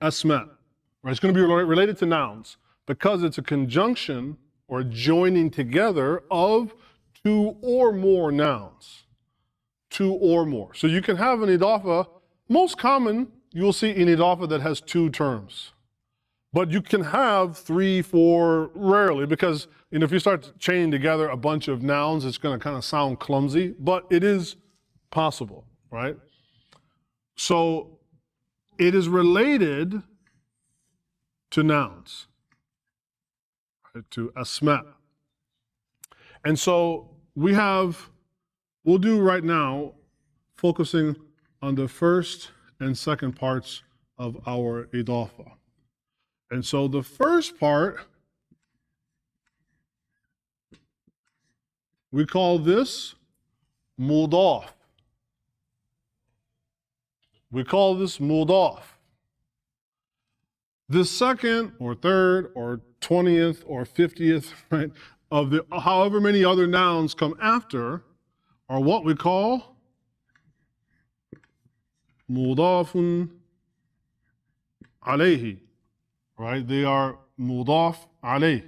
asma, right? It's going to be related to nouns because it's a conjunction or joining together of two or more nouns. Two or more. So you can have an idafa, most common, you'll see an idafa that has two terms. But you can have 3, 4, rarely, because if you start chaining together a bunch of nouns, it's going to kind of sound clumsy, but it is possible, right? So it is related to nouns, right, to asma. And so we'll do right now, focusing on the first and second parts of our idafa. And so the first part, we call this mudaf. We call this mudaf. The second or third or 20th or 50th, right, of the however many other nouns come after are what we call mudafun alayhi, right? They are mudaf alayh.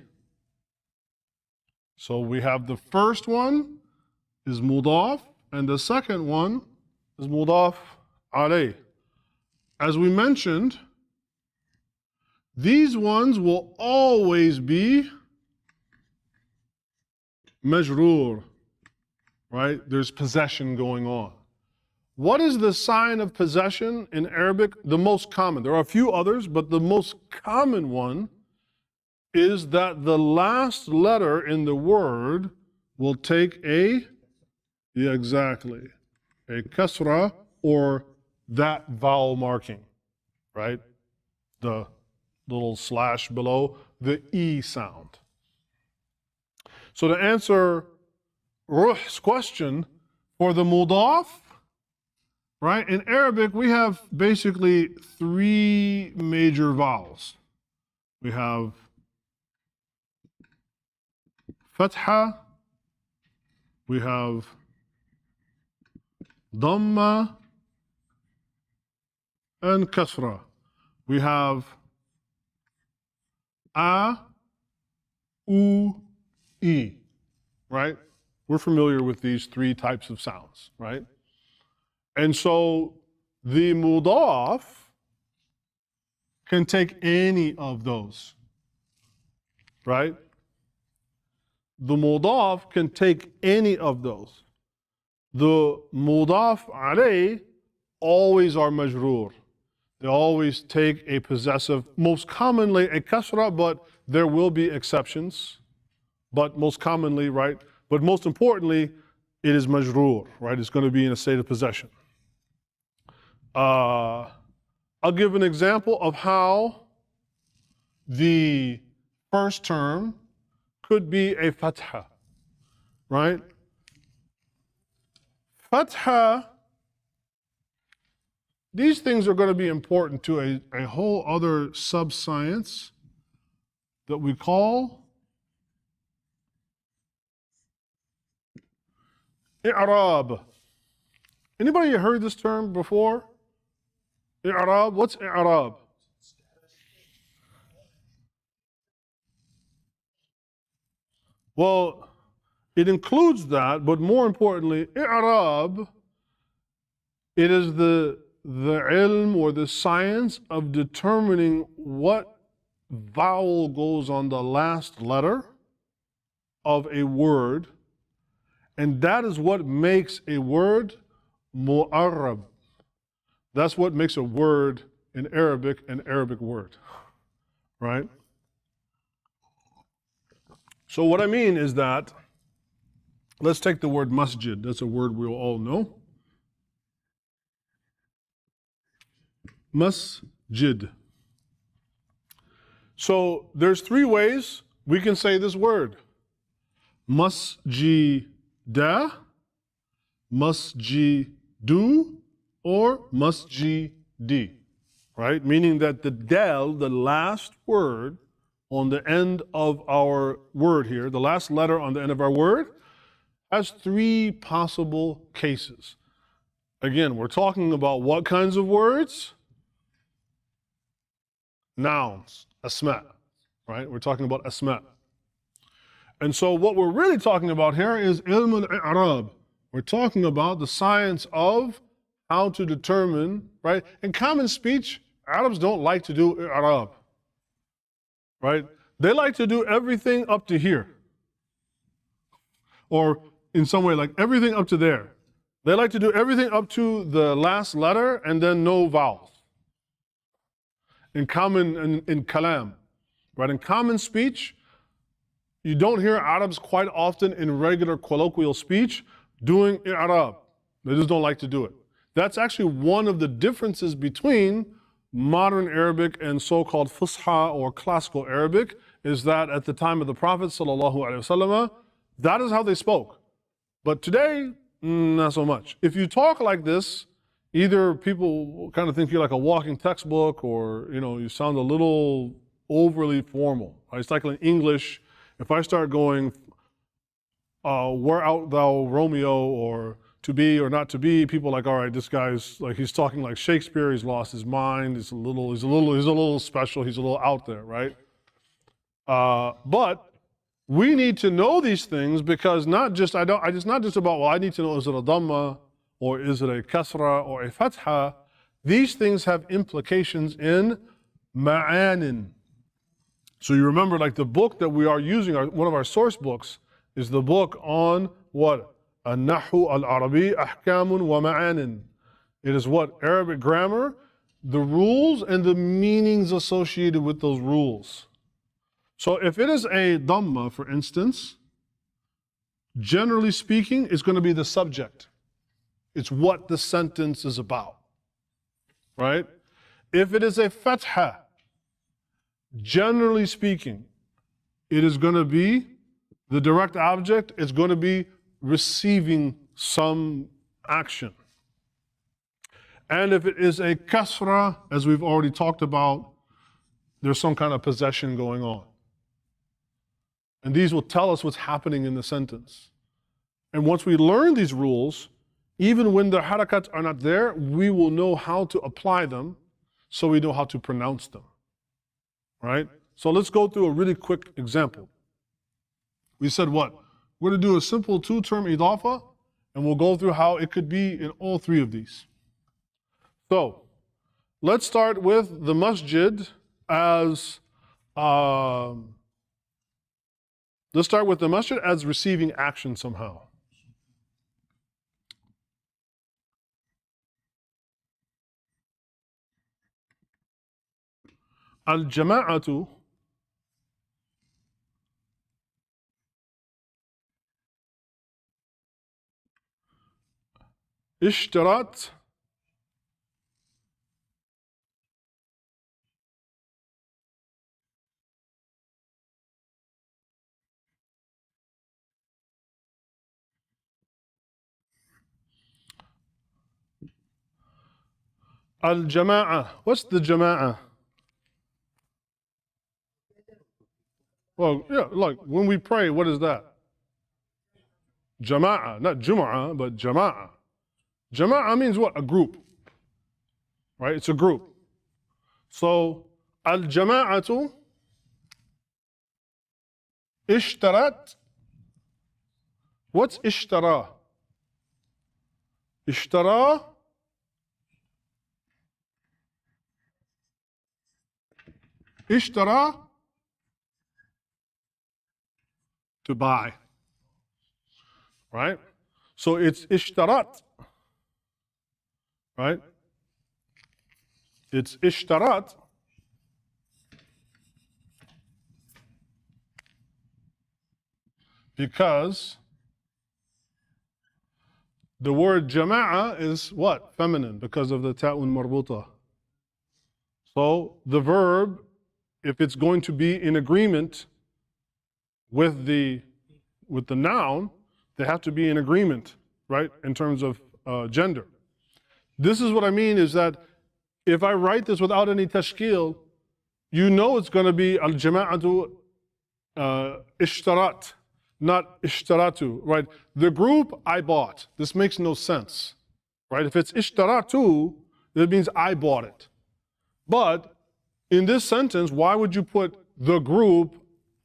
So we have the first one is mudaf, and the second one is mudaf alayh. As we mentioned, these ones will always be majroor, right? There's possession going on. What is the sign of possession in Arabic? The most common. There are a few others, but the most common one is that the last letter in the word will take a kasra or that vowel marking, right? The little slash below the E sound. So to answer Ruh's question, for the mudaf, right, in Arabic we have basically 3 major vowels. We have fatha, we have dhamma, and kasra. We have a, u, e, right? We're familiar with these 3 types of sounds, right? And so the mudaf can take any of those, right? The mudaf can take any of those. The mudaf alayh always are majroor. They always take a possessive, most commonly a kasra, but there will be exceptions. But most commonly, right? But most importantly, it is majroor, right? It's going to be in a state of possession. I'll give an example of how the first term could be a fatha, right? Fatha, these things are going to be important to a whole other sub-science that we call i'rab. Anybody heard this term before? I'rab, what's i'rab? Well, it includes that, but more importantly, i'rab, it is the ilm or the science of determining what vowel goes on the last letter of a word, and that is what makes a word mu'arrab. That's what makes a word in Arabic an Arabic word, right? So what I mean is that, let's take the word masjid. That's a word we'll all know. Masjid. So there's three ways we can say this word. Masjida, masjidu, or masjidi, right? Meaning that the dal, the last word on the end of our word here, the last letter on the end of our word, has three possible cases. Again, we're talking about what kinds of words? Nouns, asma, right? We're talking about asma. And so what we're really talking about here is ilm al-i'rab. We're talking about the science of how to determine, right? In common speech, Arabs don't like to do i'rab, right? They like to do everything up to here. Or in some way, like everything up to there. They like to do everything up to the last letter and then no vowels. In kalam, right? In common speech, you don't hear Arabs quite often in regular colloquial speech doing i'rab. They just don't like to do it. That's actually one of the differences between modern Arabic and so-called Fusha or classical Arabic, is that at the time of the Prophet ﷺ, that is how they spoke. But today, not so much. If you talk like this, either people kind of think you're like a walking textbook, or you sound a little overly formal. Right? It's like in English, if I start going, where art thou, Romeo, or to be or not to be, people are like, all right, this guy's like, he's talking like Shakespeare, he's lost his mind, he's a little special, he's a little out there, right? But we need to know these things, because it's not just about, well, I need to know, is it a dhamma, or is it a kasra, or a fatha? These things have implications in ma'anin. So you remember, like the book that we are using, one of our source books, is the book on what? An-Nahu al-Arabī ahkamun wa ma'anin. It is what? Arabic grammar, the rules and the meanings associated with those rules. So if it is a dhamma, for instance, generally speaking, it's going to be the subject. It's what the sentence is about, right? If it is a fatha, generally speaking, it is going to be the direct object, it's going to be receiving some action. And if it is a kasra, as we've already talked about, there's some kind of possession going on. And these will tell us what's happening in the sentence. And once we learn these rules, even when the harakats are not there, we will know how to apply them, so we know how to pronounce them. Right? So let's go through a really quick example. We said what? We're going to do a simple two-term idafa, and we'll go through how it could be in all three of these. So let's start with the masjid as receiving action somehow. Al-jama'atu اشترت al-jama'a. What's the jama'a? Well, yeah, like when we pray, what is that? Jama'a, not jum'ah, but jama'a. Jama'a means what? A group, right? It's a group. So, al-jama'atu ishtarat What's ishtara? Ishtara Ishtara, to buy, right? So it's ishtarat, right? It's ishtarat. Because the word jama'a is what? Feminine, because of the ta'un marbuta. So the verb, if it's going to be in agreement with the noun, they have to be in agreement, right, in terms of gender. This is what I mean, is that if I write this without any tashkil, you know it's going to be al-jama'atu ishtarat, not ishtaratu, right? The group I bought. This makes no sense, right? If it's ishtaratu, that means I bought it. But in this sentence, why would you put the group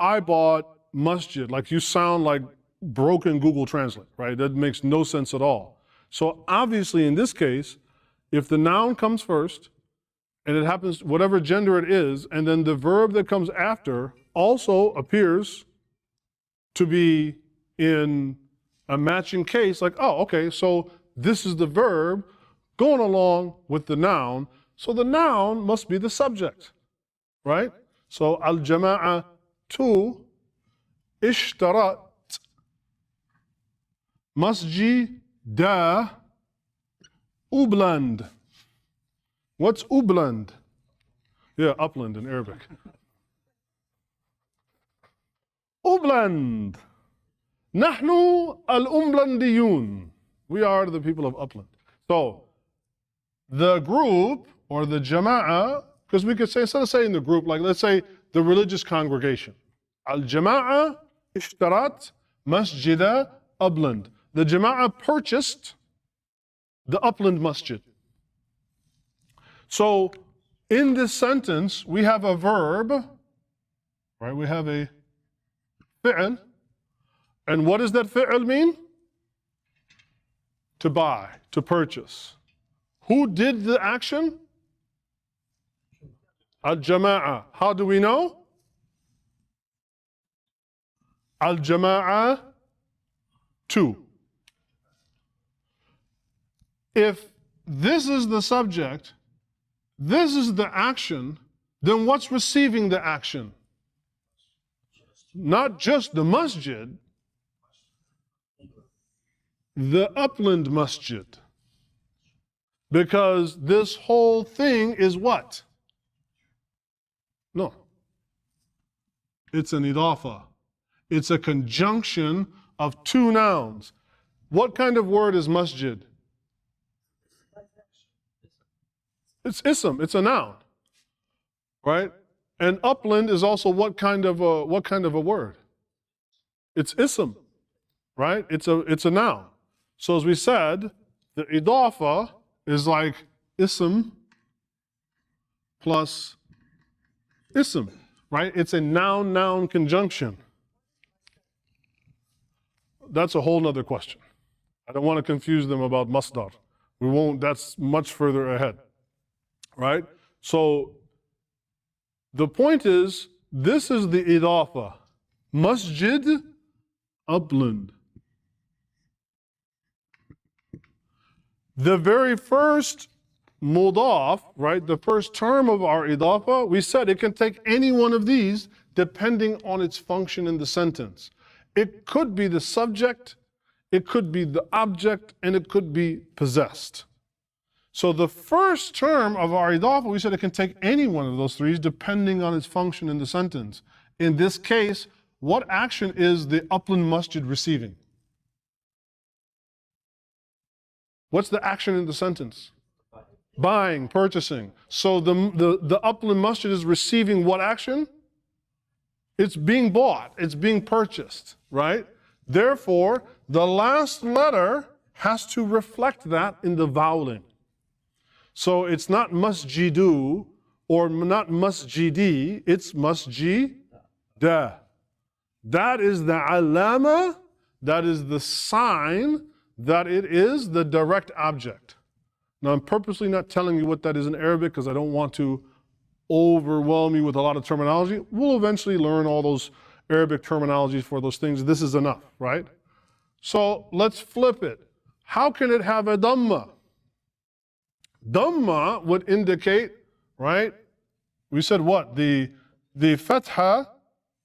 I bought masjid? Like you sound like broken Google Translate, right? That makes no sense at all. So obviously in this case, if the noun comes first, and it happens whatever gender it is, and then the verb that comes after also appears to be in a matching case, like, oh, okay, so this is the verb going along with the noun, so the noun must be the subject, right? So al-jama'atu ishtarat masjida ubland. What's ubland? Yeah, upland in Arabic. Ubland. Nahnu al-umblandiyun. We are the people of upland. So the group or the jama'a, because we could say, instead of saying the group, like let's say the religious congregation. Al-jama'a ishtarat masjida upland. The jama'a purchased the upland masjid. So in this sentence, we have a verb, right? We have a fi'l. And what does that fi'l mean? To buy, to purchase. Who did the action? Al-jama'a. How do we know? Al-jama'a two. If this is the subject, this is the action, then what's receiving the action? Not just the masjid, the upland masjid. Because this whole thing is what? No. It's an idafa. It's a conjunction of two nouns. What kind of word is masjid? It's ism, it's a noun, right? And upland is also what kind of a word? It's ism, right? It's a noun. So as we said, the idafa is like ism plus ism, right? It's a noun-noun conjunction. That's a whole nother question. I don't want to confuse them about masdar. We won't, that's much further ahead, right? So the point is, this is the idafa. Masjid, upland. The very first mudaf, right, the first term of our idafa, we said it can take any one of these depending on its function in the sentence. It could be the subject, it could be the object, and it could be possessed. So the first term of our idafa, we said it can take any one of those three depending on its function in the sentence. In this case, what action is the upland masjid receiving? What's the action in the sentence? Buying, purchasing. So the upland masjid is receiving what action? It's being bought, it's being purchased, right? Therefore, the last letter has to reflect that in the voweling. So it's not masjidu or not masjidi, it's masjida. That is the alama that is the sign that it is the direct object. Now, I'm purposely not telling you what that is in Arabic because I don't want to overwhelm you with a lot of terminology. We'll eventually learn all those Arabic terminologies for those things. This is enough, right? So let's flip it. How can it have a Dhamma? Dhamma would indicate, right? We said what? The Fatha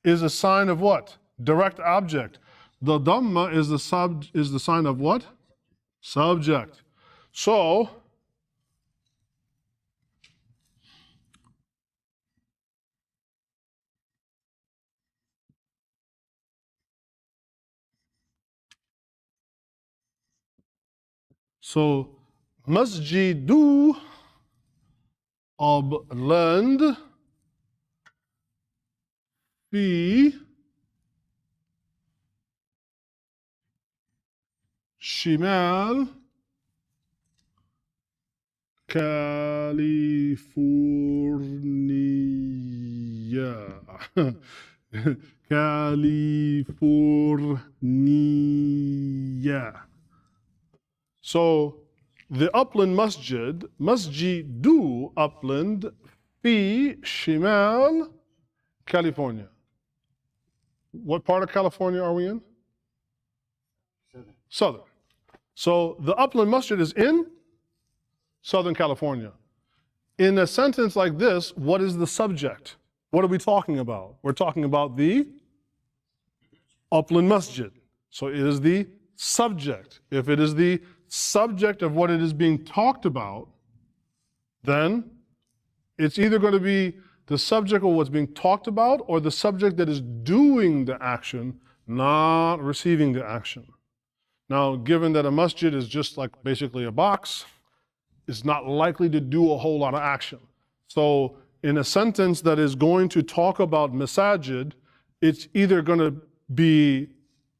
is a sign of what? Direct object. The Dhamma is the sign of what? Subject. So masjidu land fi shimal California. California. So the upland masjid, masjidu upland fi shimal California. What part of California are we in? Southern. So the upland masjid is in Southern California. In a sentence like this, what is the subject? What are we talking about? We're talking about the upland masjid. So it is the subject. If it is the subject of what it is being talked about, then it's either going to be the subject of what's being talked about or the subject that is doing the action, not receiving the action. Now, given that a masjid is just like basically a box, it's not likely to do a whole lot of action. So in a sentence that is going to talk about masajid, it's either going to be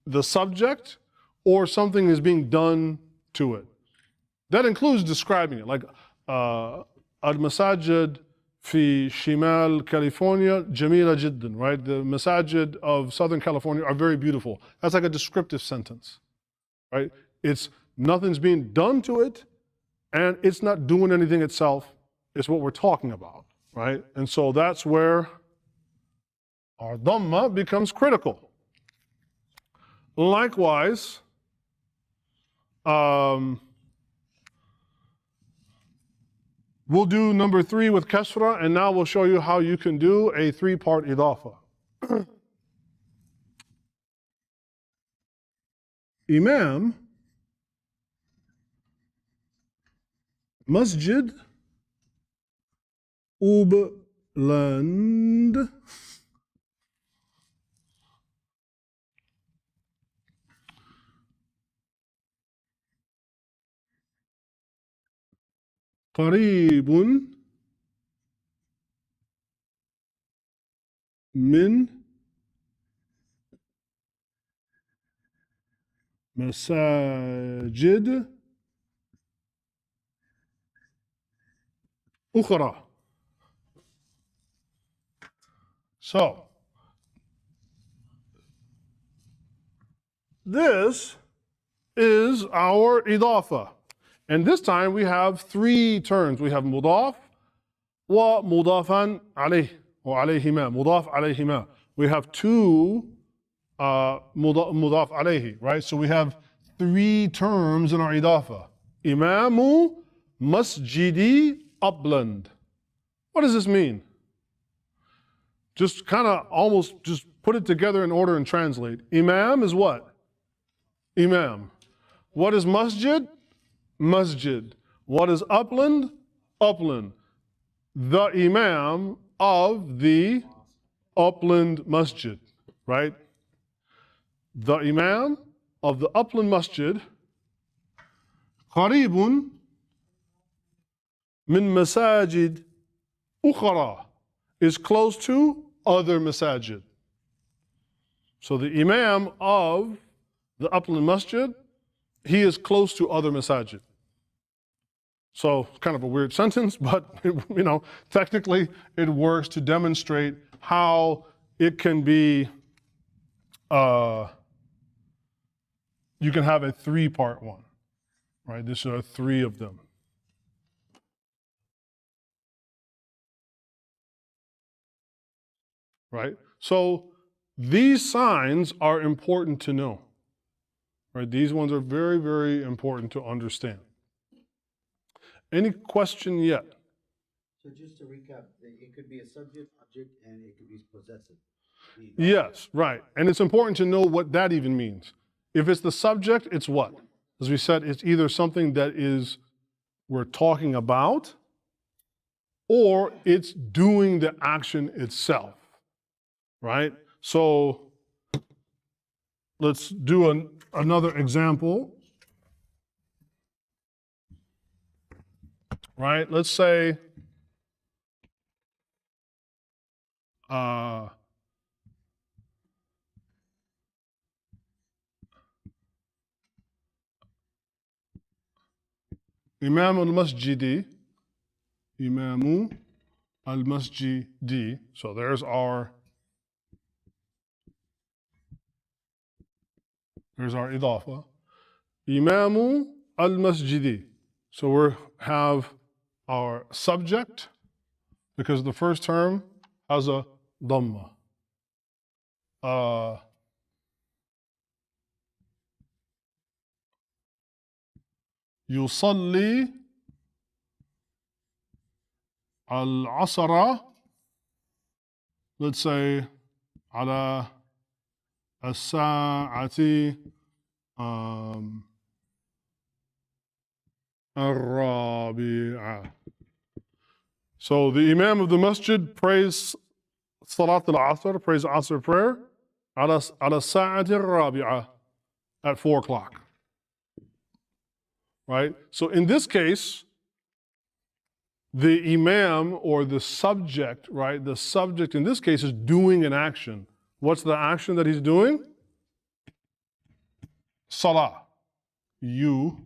the subject or something is being done to it. That includes describing it, like al-masajid fi shimal California jamila jiddan, right? The masajid of Southern California are very beautiful. That's like a descriptive sentence, right? It's nothing's being done to it, and it's not doing anything itself. It's what we're talking about, right? And so that's where our Dhamma becomes critical. Likewise, we'll do number 3 with kasra, and now we'll show you how you can do a 3-part idafa. Imam, masjid, ubland, قريب من مساجد أخرى. So, this is our idafa. And this time we have 3 terms. We have mudaf wa mudafan alayh or alayhima, mudaf alayhima. We have 2 mudaf alayhi, right? So we have 3 terms in our idafa. Imamu masjidi upland. What does this mean? Just kind of almost just put it together in order and translate. Imam is what? Imam. What is masjid? Masjid. What is upland? Upland. The imam of the upland masjid, right? The imam of the upland masjid, قريب من مساجد أخرى, is close to other masajid. So the imam of the upland masjid, he is close to other masajid. So kind of a weird sentence, but you know, technically it works to demonstrate how it can be you can have a 3-part one, right? This are 3 of them. Right? So these signs are important to know. Right? These ones are very, very important to understand. Any question yet? So just to recap, it could be a subject, object, and it could be possessive. Yes, right. And it's important to know what that even means. If it's the subject, it's what? As we said, it's either something that we're talking about, or it's doing the action itself, right? So let's do another example, right? Let's say, Imam al-Masjidi, Imam al-Masjidi. So there's our idafa. Imam al-Masjidi. So we have our subject, because the first term has a dhamma. يصلي العصر, let's say على الساعة الرابعة. So the Imam of the Masjid prays Salat al-Asr, prays Asr prayer على الساعة الرابعة, at 4 o'clock. Right? So in this case, the Imam or the subject, right? The subject in this case is doing an action. What's the action that he's doing? Salah. Yusalli.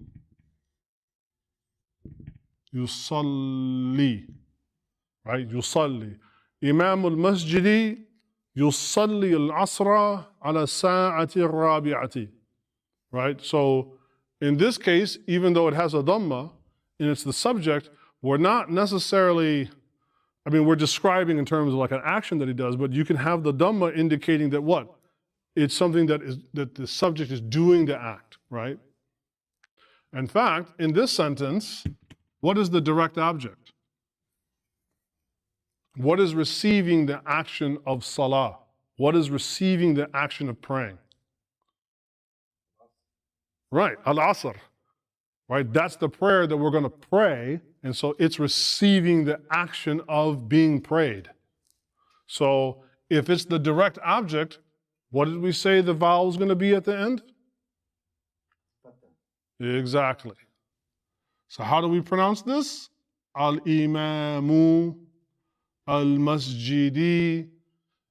Right? Yusalli. Imam al-Masjidi yusalli al-Asra ala sa'ati al-Rabi'ati. Right? So in this case, even though it has a dhamma and it's the subject, we're not necessarily, we're describing in terms of like an action that he does, but you can have the dhamma indicating that what? It's something that the subject is doing the act, right? In fact, in this sentence, what is the direct object? What is receiving the action of salah? What is receiving the action of praying? Right, al-Asr. Right, that's the prayer that we're going to pray, and so it's receiving the action of being prayed. So if it's the direct object, what did we say the vowel is going to be at the end? Exactly. So how do we pronounce this? Al-Imamu al-Masjidi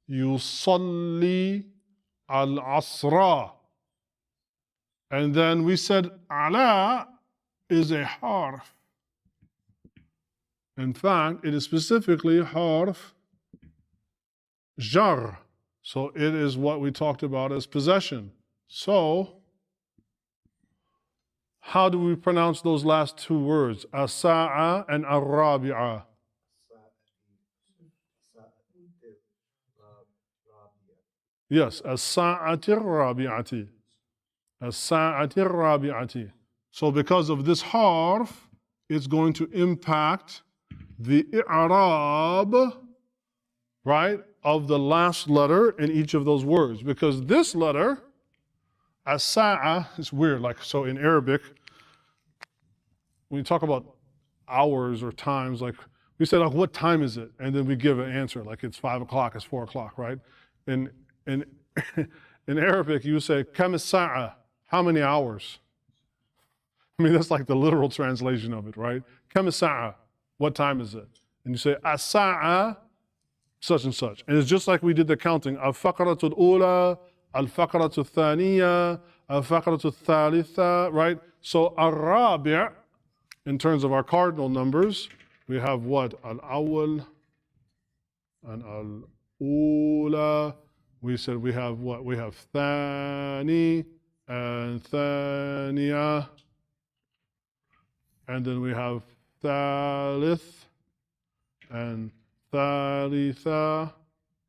yusalli al-Asra. And then we said ala is a harf. In fact, it is specifically harf jar. So it is what we talked about as possession. So how do we pronounce those last 2 words? As-sa'a and al-rabi'a. Yes, as-sa'ati al-rabi'ati. As-sa'ati al-rabi'ati. So because of this harf, it's going to impact the i'rab, right, of the last letter in each of those words. Because this letter, as-sa'a, is weird. Like, so in Arabic, when you talk about hours or times, like we say, like, what time is it? And then we give an answer, like it's 5 o'clock, it's 4 o'clock, right? In Arabic, you say, kam as-sa'a, how many hours? That's like the literal translation of it, right? Kam as-sa'a, what time is it? And you say, as-sa'a, such and such. And it's just like we did the counting. Al-faqratu al-ula, al-faqratu al-thaniya, al-faqratu al-thalitha, right? So al-rabi', in terms of our cardinal numbers, we have what? Al-awwal and al-ula. We said we have what? We have thani and ثانية, and then we have ثالث and ثالثة,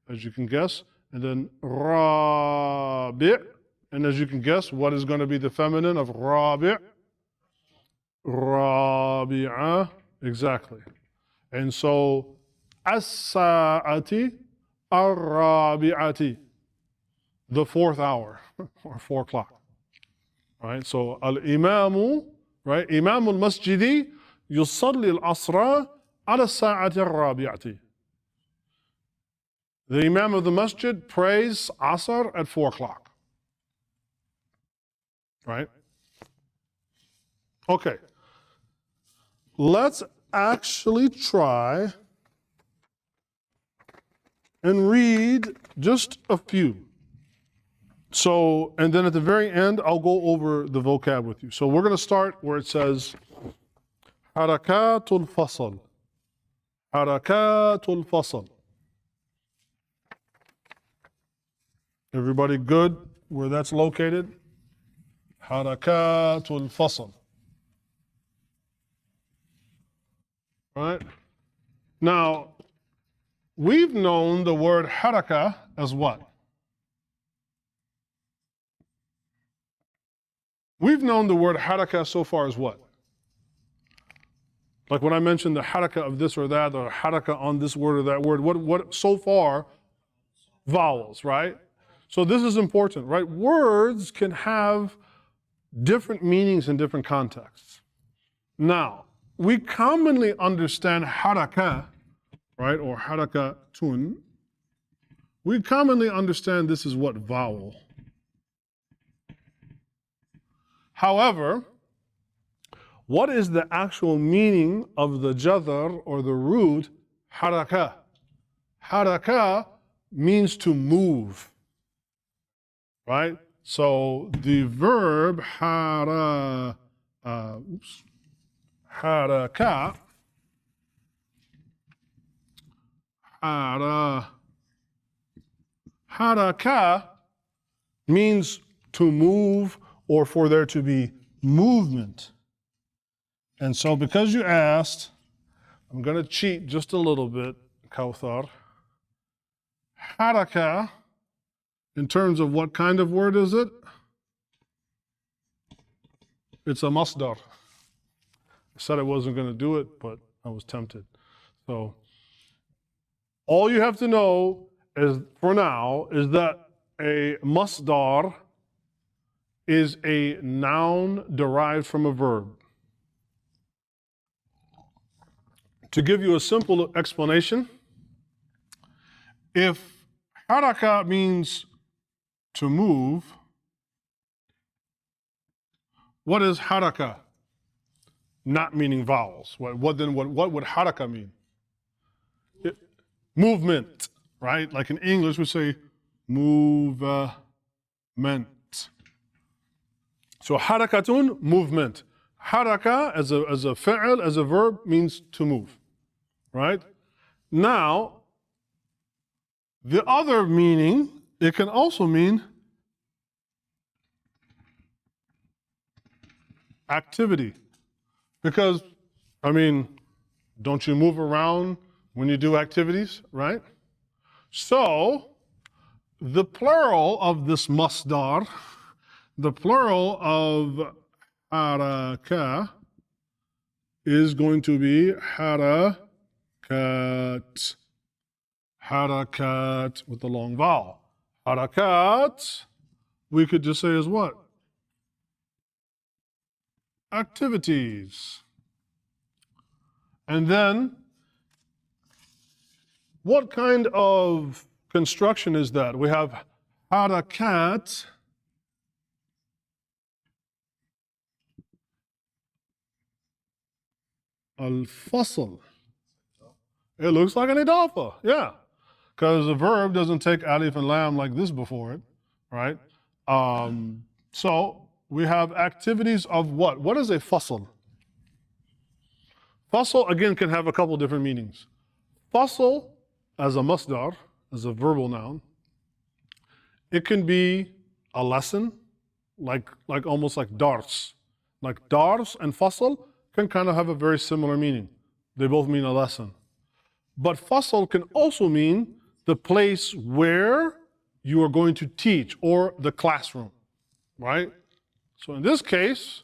as you can guess, and then رابع, and as you can guess, what is going to be the feminine of رابع? رابعة, exactly. And so الساعة الرابعة, the fourth hour, or 4 o'clock. Right? So al-Imamu, right? Imam al-Masjidi yusalli al-Asra ala sa'ati al-Rabi'ati. The Imam of the Masjid prays Asr at 4 o'clock. Right? Okay. Let's actually try and read just a few. So, and then at the very end, I'll go over the vocab with you. So we're going to start where it says, Harakatul Fasl. Harakatul Fasl. Everybody good where that's located? Harakatul Fasl. Right? Now, we've known the word haraka as what? We've known the word haraka so far as what? Like when I mentioned the haraka of this or that, or haraka on this word or that word, what so far? Vowels, right? So this is important, right? Words can have different meanings in different contexts. Now, we commonly understand haraka, right, or harakatun. We commonly understand this is what? Vowel. However, what is the actual meaning of the jadr or the root haraka? Haraka means to move, right? So the verb haraka haraka means to move or for there to be movement. And so because you asked, I'm going to cheat just a little bit, Kawthar. Haraka, in terms of what kind of word is it? It's a masdar. I said I wasn't going to do it, but I was tempted. So all you have to know is, for now, is that a masdar is a noun derived from a verb. To give you a simple explanation, if haraka means to move, what is haraka? Not meaning vowels. What would haraka mean? Movement, right? Like in English we say movement. So harakatun, movement. Haraka as a fi'l, as a verb, means to move, right? Now, the other meaning, it can also mean activity. Because, I mean, don't you move around when you do activities, right? So, the plural of this masdar, the plural of haraka is going to be harakat. Harakat with the long vowel. Harakat, we could just say as what? Activities. And then, what kind of construction is that? We have harakat. Al-Fasl. It looks like an idafa, yeah. Because the verb doesn't take alif and lam like this before it, right? So we have activities of what? What is a fasl? Fasl, again, can have a couple different meanings. Fasl, as a masdar, as a verbal noun, it can be a lesson, like almost like dars. Like dars and fasl can kind of have a very similar meaning. They both mean a lesson. But fasl can also mean the place where you are going to teach, or the classroom, right? So in this case,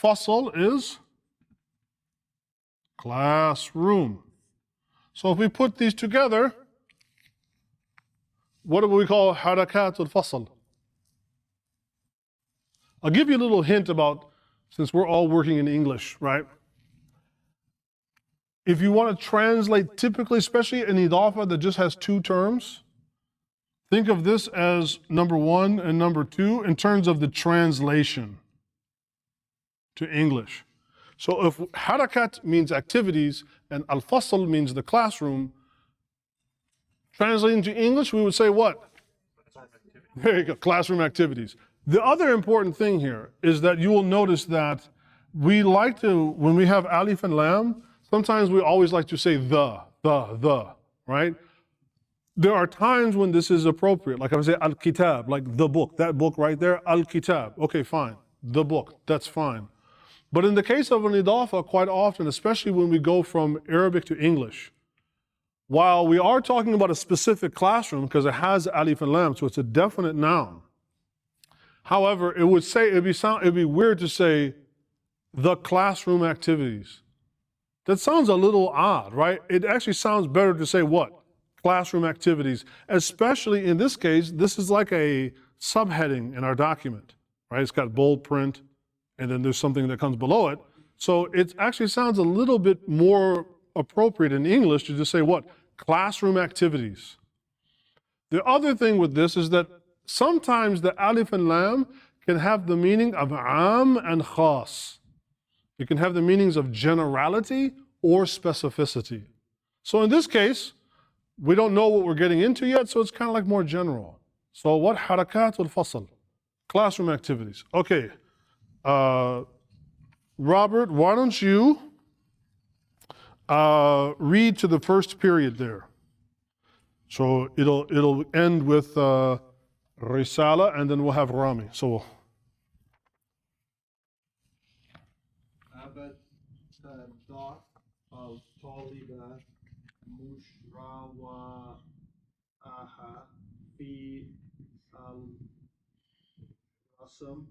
fasl is classroom. So if we put these together, what do we call harakat al-fasl? I'll give you a little hint about, since we're all working in English, right? If you want to translate, typically, especially an idafa that just has two terms, think of this as number one and number two in terms of the translation to English. So if harakat means activities and al-fasl means the classroom, translating to English, we would say what? There you go, classroom activities. The other important thing here is that you will notice that we like to, when we have alif and lam, sometimes we always like to say the, right? There are times when this is appropriate, like I would say al-kitab, like the book, that book right there, al-kitab, okay, fine, the book, that's fine. But in the case of an idafa, quite often, especially when we go from Arabic to English, while we are talking about a specific classroom because it has alif and lam, so it's a definite noun. However, it'd be weird to say the classroom activities. That sounds a little odd, right? It actually sounds better to say what? Classroom activities. Especially in this case, this is like a subheading in our document, right? It's got bold print, and then there's something that comes below it. So it actually sounds a little bit more appropriate in English to just say what? Classroom activities. The other thing with this is that sometimes the alif and lam can have the meaning of am and khas. It can have the meanings of generality or specificity. So in this case, we don't know what we're getting into yet, so it's kind of like more general. So what? Harakat al-fasl, classroom activities. Okay, Robert, why don't you read to the first period there. So it'll end with Risala, and then we'll have Rami. So أبت الضع الطالبة مشروعها في الرسم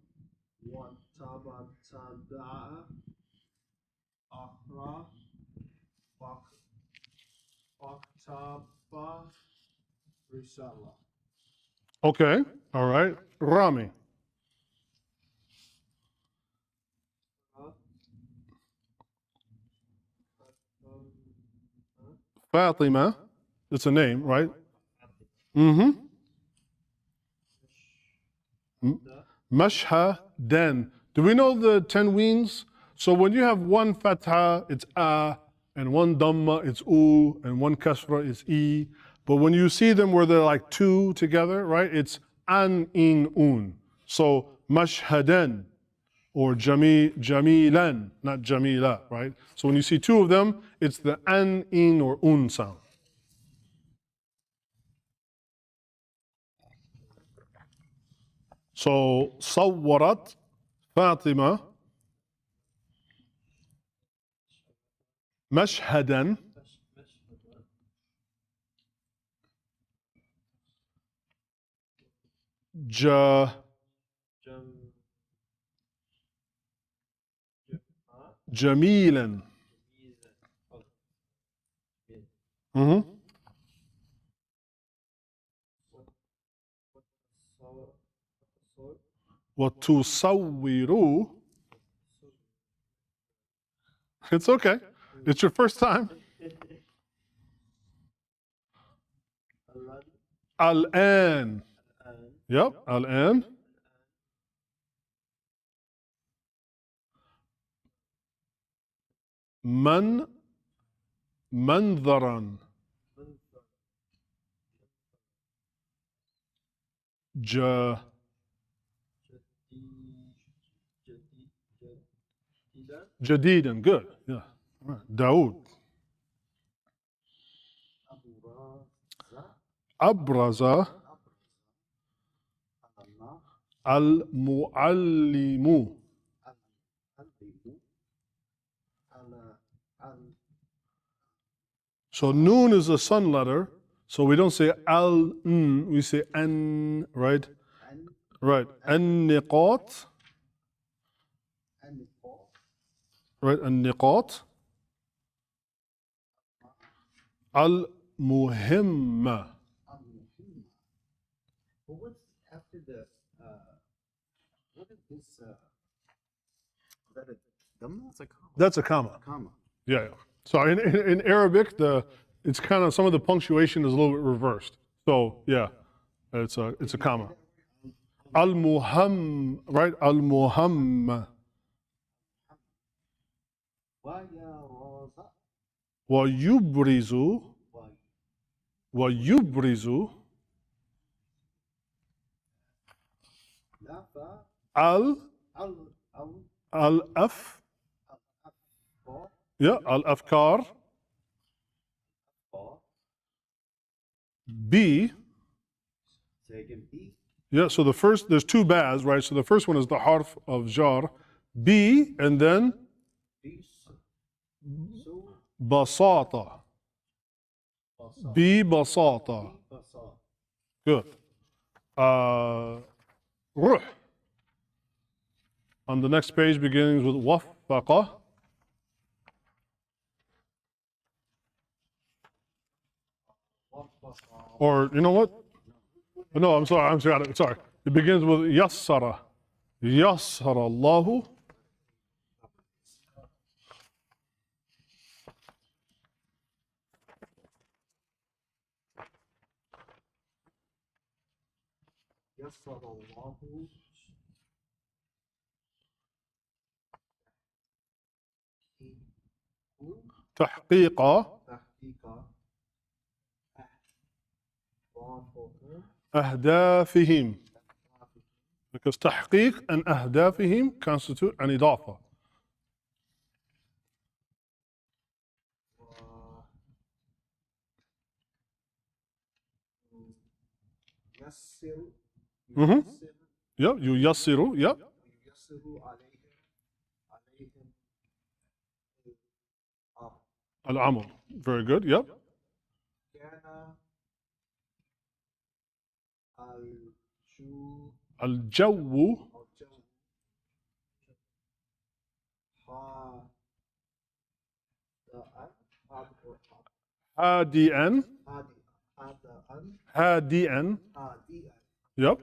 وتبتدأ أقرأ فاكتب رسالة. okay, all right, Rami. Fatima, it's a name, right? Mm-hmm. Mashhadan. Do we know the tanweens? So when you have one fatha, it's a, and one dhamma, it's u, and one kasra, it's e. But when you see them where they're like two together, right, it's an, in, un. So mashhadan, or jamilan, not jamila, right? So when you see two of them, it's the an, in, or un sound. So صورت فاطمة مشهدا جميلا. Mhm. وتصوروا. It's okay. It's your first time. الآن. Yep, الآن. منظرا جديدا. Good. Yeah. All right. داود. أبرز al-muallimu. So noon is a sun letter, so we don't say al-n, we say an, right? Right. An-niqat. Right, an-niqat. Al-muhimma. But what's after the, what is this, is that a dhamma? It's a comma. That's a comma. Comma. Yeah, yeah. So in Arabic, it's kind of, some of the punctuation is a little bit reversed. So yeah, it's a comma. Al-muham, right? Al-muhamma. Wa yubrizu. Wa yubrizu. Al-af. Yeah, al-afkar. B. Say again, B. Yeah, so the first, there's two bas, right? So the first one is the harf of jar. B, and then basata. B basata. Good. Ruh. On the next page begins with waffaqa. Or, you know what? No, I'm sorry. It begins with yassara. Yassara Allahu. Yassara Allahu. تحقيق أهدافهم. Because تحقيق and أهدافهم constitute an إضافة. Mm-hmm. Yep, ييسر. Yep. الأمر. Very good. Yep. الجو هادئا. هادئا. Yep.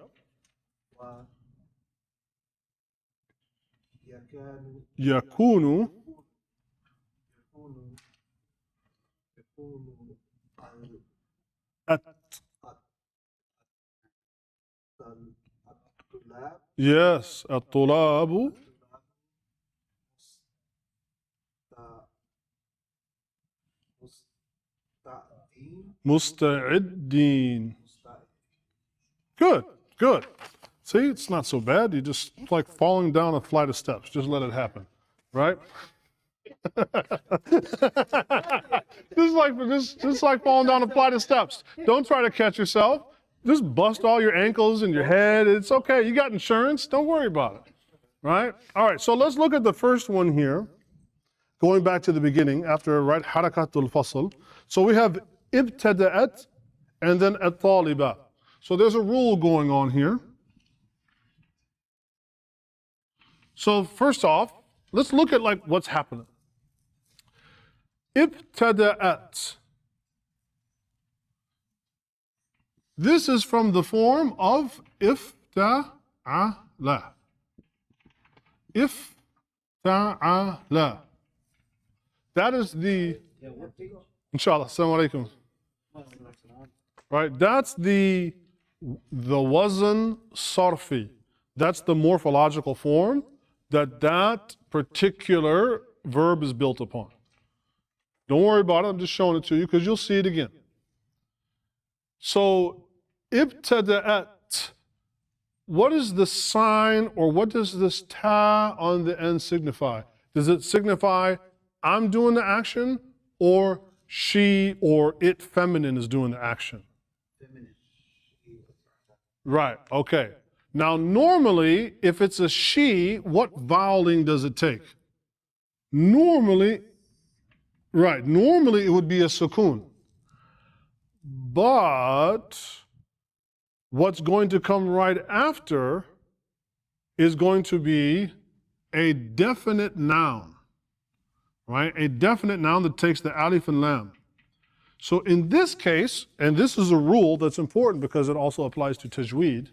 يكون Yes, الطلاب مستعدين. Good, good. See, it's not so bad. You just, it's like falling down a flight of steps. Just let it happen, right? just like falling down a flight of steps. Don't try to catch yourself. Just bust all your ankles and your head. It's okay. You got insurance. Don't worry about it, right? All right, so let's look at the first one here. Going back to the beginning, after, right, harakatul fasl. So we have ibtada'at and then at-taliba. So there's a rule going on here. So first off, let's look at like what's happening. Ibtada'at. This is from the form of ifta'ala. Ifta'ala. That is the, inshallah, assalamu alaikum. Right, that's the wazn sarfi. That's the morphological form that particular verb is built upon. Don't worry about it, I'm just showing it to you because you'll see it again. So, ibtada'at, what is the sign or what does this ta on the end signify? Does it signify I'm doing the action or she or it feminine is doing the action? Feminine. Right, okay. Now, normally, if it's a she, what voweling does it take? Normally, right, normally it would be a sukoon. But what's going to come right after is going to be a definite noun, right? A definite noun that takes the alif and lam. So in this case, and this is a rule that's important because it also applies to tajweed,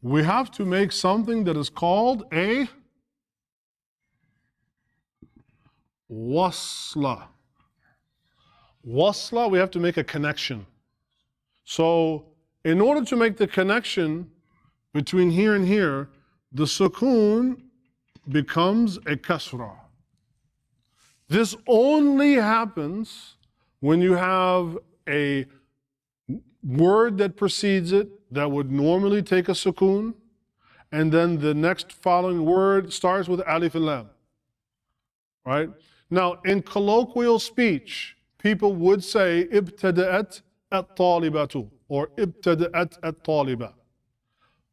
we have to make something that is called a wasla. Wasla, we have to make a connection. So in order to make the connection between here and here, the sukoon becomes a kasra. This only happens when you have a word that precedes it that would normally take a sukoon, and then the next following word starts with alif and lam. Right? Now, in colloquial speech, people would say ibtada'at at-talibatu or ibtada'at at-taliba.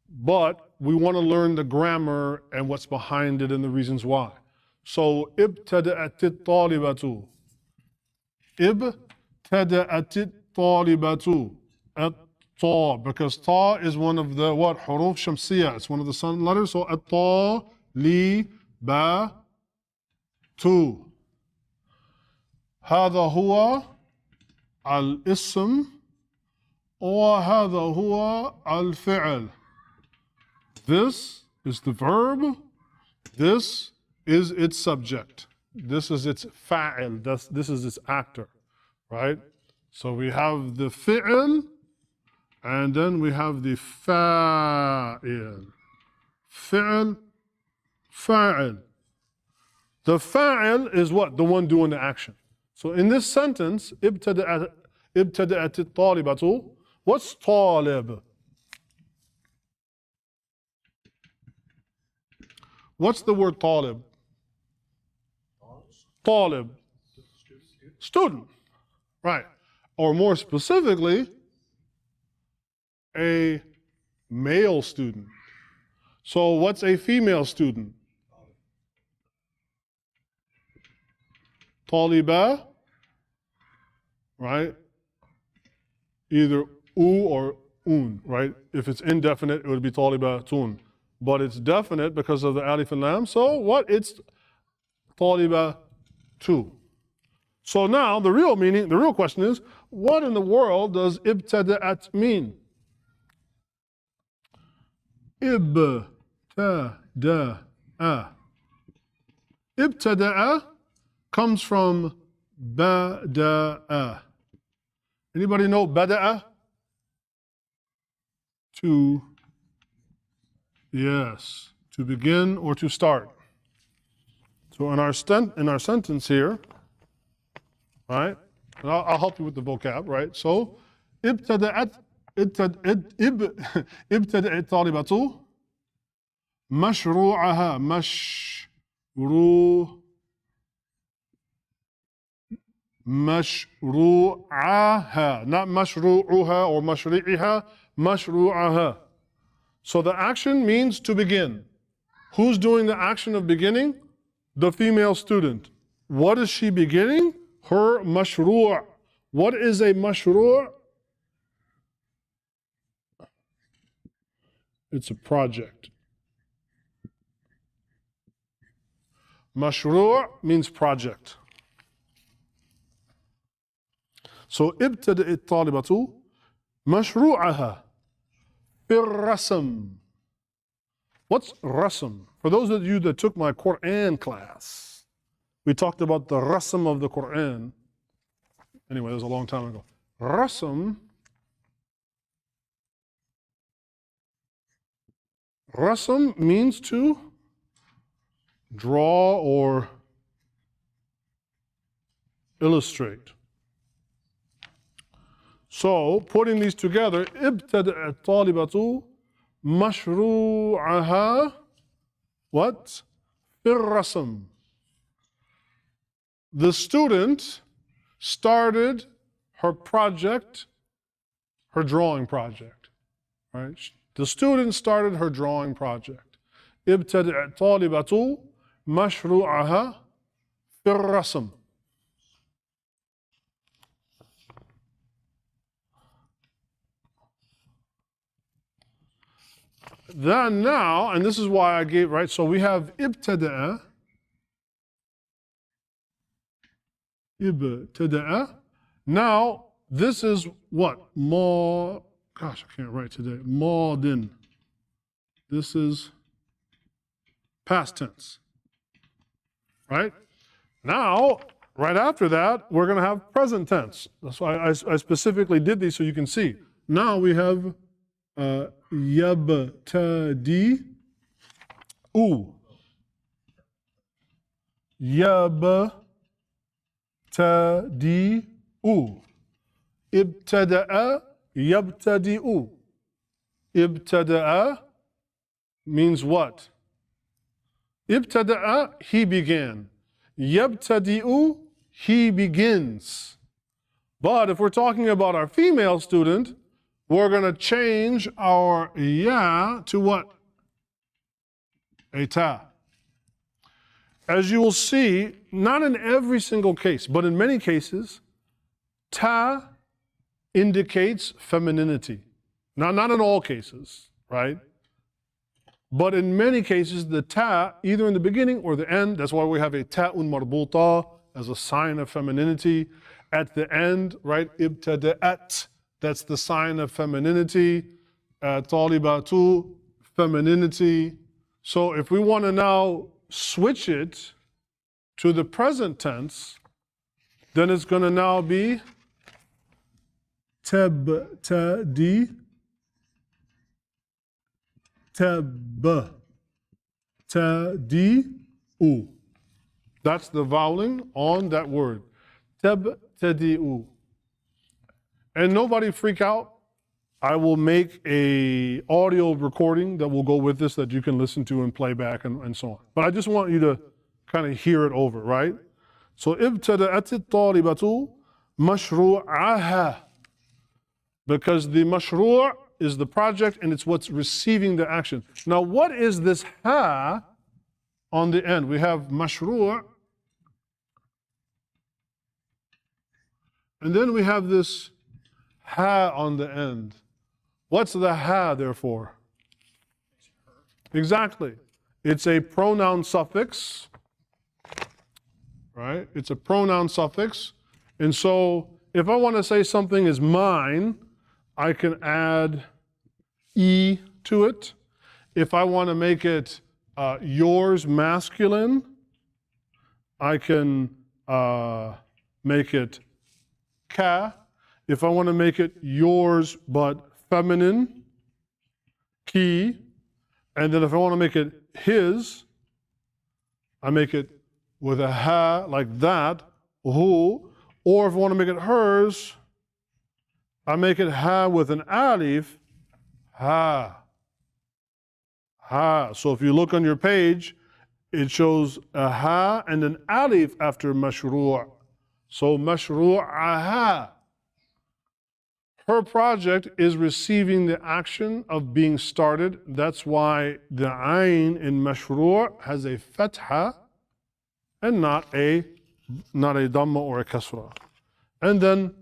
But we want to learn the grammar and what's behind it and the reasons why. So ibtada'at at-talibatu. Ibtada'at at-talibatu. At-ta, because ta is one of the what? Huruf shamsiyah. It's one of the sun letters. So at-ta-li-ba-tu. هذا هو الاسم وهذا هو الفعل. This is the verb, this is its subject, this is its fa'il, this is its actor, right? So we have the fi'il and then we have the fa'il. Fi'il, fa'il. The fa'il is what? The one doing the action. So in this sentence, ibtada'at at-talibatu, what's talib? What's the word talib? Talib. Student. Right. Or more specifically, a male student. So what's a female student? Taliba, right? Either or un, right? If it's indefinite, it would be talibatun. But it's definite because of the alif and lam. So what? It's talibatu. So now the real meaning, the real question is, what in the world does ibtada'at mean? Ibtada'a. Ibtada'a comes from bada'a. Anybody know bada'a? To, yes, to begin or to start. So in our sentence here, right? And I'll help you with the vocab, right? So ابتدأت الطالبة مشروعها مشروعها, not مشروعها or مشريعها, مشروعها. So the action means to begin. Who's doing the action of beginning? The female student. What is she beginning? Her mashru'. What is a mashru'? It's a project. Mashru' means project. So ابتدأ الطالبة مشروعها بالرسم. What's rasm? For those of you that took my Quran class, we talked about the rasm of the Quran. Anyway, that was a long time ago. Rasm means to draw or illustrate. So, putting these together, ابتدأ الطالبة مشروعها what? بالرسم. The student started her project, her drawing project. right? The student started her drawing project. ابتدأت طالبة مشروعها في الرسم. Then now, and this is why I gave, right? So we have ابتدأ. Now, this is what? Gosh, I can't write today. Maudin. This is past tense. Right? Now, right after that, we're going to have present tense. That's why I specifically did these so you can see. Now we have يبتدئ يبتدئ ابتدأ يبتدئ. ابتدأ means what? ابتدأ, he began. يبتدئ, he begins. But if we're talking about our female student, we're going to change our ya to what? A ta. As you will see, not in every single case, but in many cases, ta indicates femininity. Now, not in all cases, right? But in many cases, the ta, either in the beginning or the end, that's why we have a ta'un marbuta as a sign of femininity. At the end, right, ibtada'at, that's the sign of femininity. Talibatu, femininity. So if we want to now switch it to the present tense, then it's going to now be tabtadi, tabtadi'u. That's the voweling on that word. Tabtadi'u. And nobody freak out. I will make a audio recording that will go with this that you can listen to and play back and so on. But I just want you to kind of hear it over, right? So ابتدأت الطالبة مشروعها, because the mashru' is the project and it's what's receiving the action. Now what is this ha on the end? We have mashru', and then we have this ha on the end. What's the ha therefore? Exactly. It's a pronoun suffix, right? It's a pronoun suffix. And so if I want to say something is mine, I can add e to it. If I want to make it yours masculine, I can make it ka. If I want to make it yours but feminine, ki. And then if I want to make it his, I make it with a ha like that, hu. Or if I want to make it hers, I make it ha with an alif, ha. Ha. So if you look on your page, it shows a ha and an alif after mashru'. So mashru'aha. Her project is receiving the action of being started. That's why the ayn in mashru' has a fatha and not a dhamma or a kasra. And then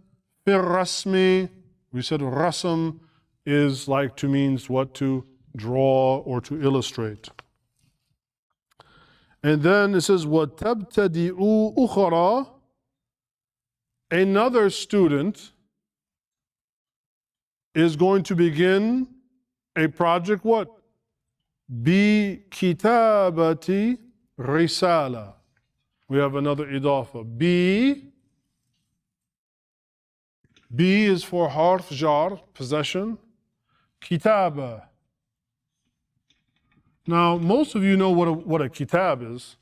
fir rasmi, we said rasm is like to means what? To draw or to illustrate. And then it says وَتَبْتَدِئُ أُخْرَى. Another student is going to begin a project, what? بِكِتَابَةِ رِسَالَةٍ. We have another idafa. B is for harf jar, possession. Kitaba. Now, most of you know what a kitab is.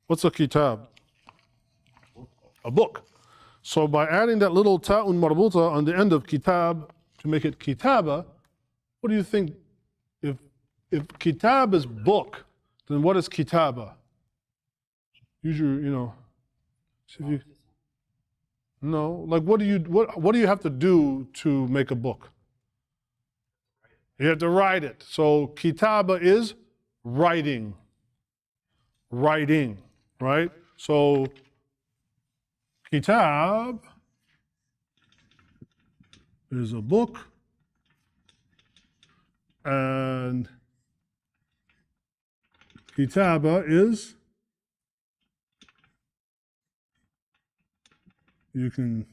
What's a kitab? A book. So by adding that little ta'un marbuta on the end of kitab to make it kitaba, what do you think? If kitab is book, then what is kitaba? Usually, no. Like what do you have to do to make a book? You have to write it. So kitaba is writing. Writing, right? So kitab is a book, and kitaba is, you can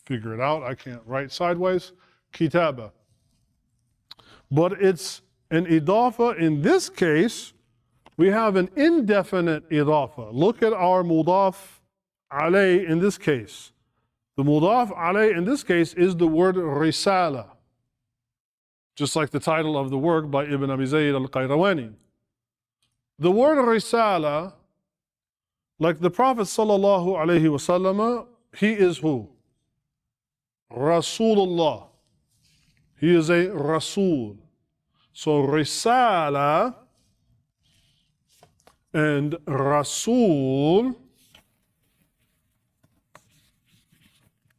figure it out. I can't write sideways. Kitaba. But it's an idafa. In this case, we have an indefinite idafa. Look at our mudaf alay in this case. The mudaf alay in this case is the word risala, just like the title of the work by Ibn Abi Zayd al-Qayrawani. The word risala, like the Prophet sallallahu alaihi wasallam, he is who? Rasulullah. He is a Rasul. So risala and Rasul,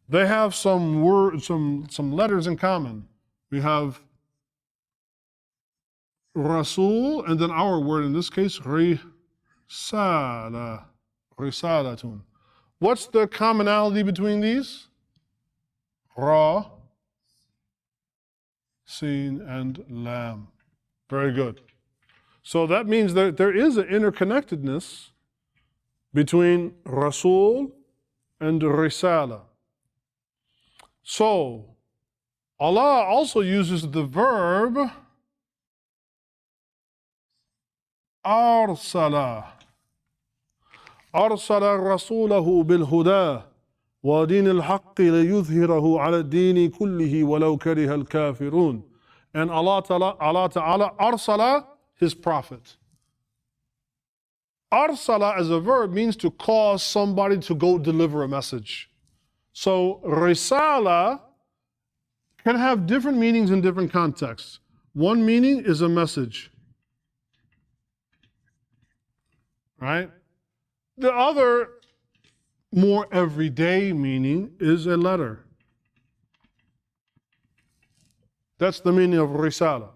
they have some words, some letters in common. We have Rasul, and then our word in this case, risala, risalatun. What's the commonality between these? Ra, Sin, and Lam. Very good. So that means that there is an interconnectedness between Rasul and Risala. So Allah also uses the verb arsala. Arsala rasulahu bil huda wa din al-haqq liyuzhirahu ala ad-din kullihi walau kariha al-kafirun. And Allah Ta'ala arsala His prophet. Arsala as a verb means to cause somebody to go deliver a message. So risala can have different meanings in different contexts. One meaning is a message, right? The other, more everyday meaning is a letter. That's the meaning of risala.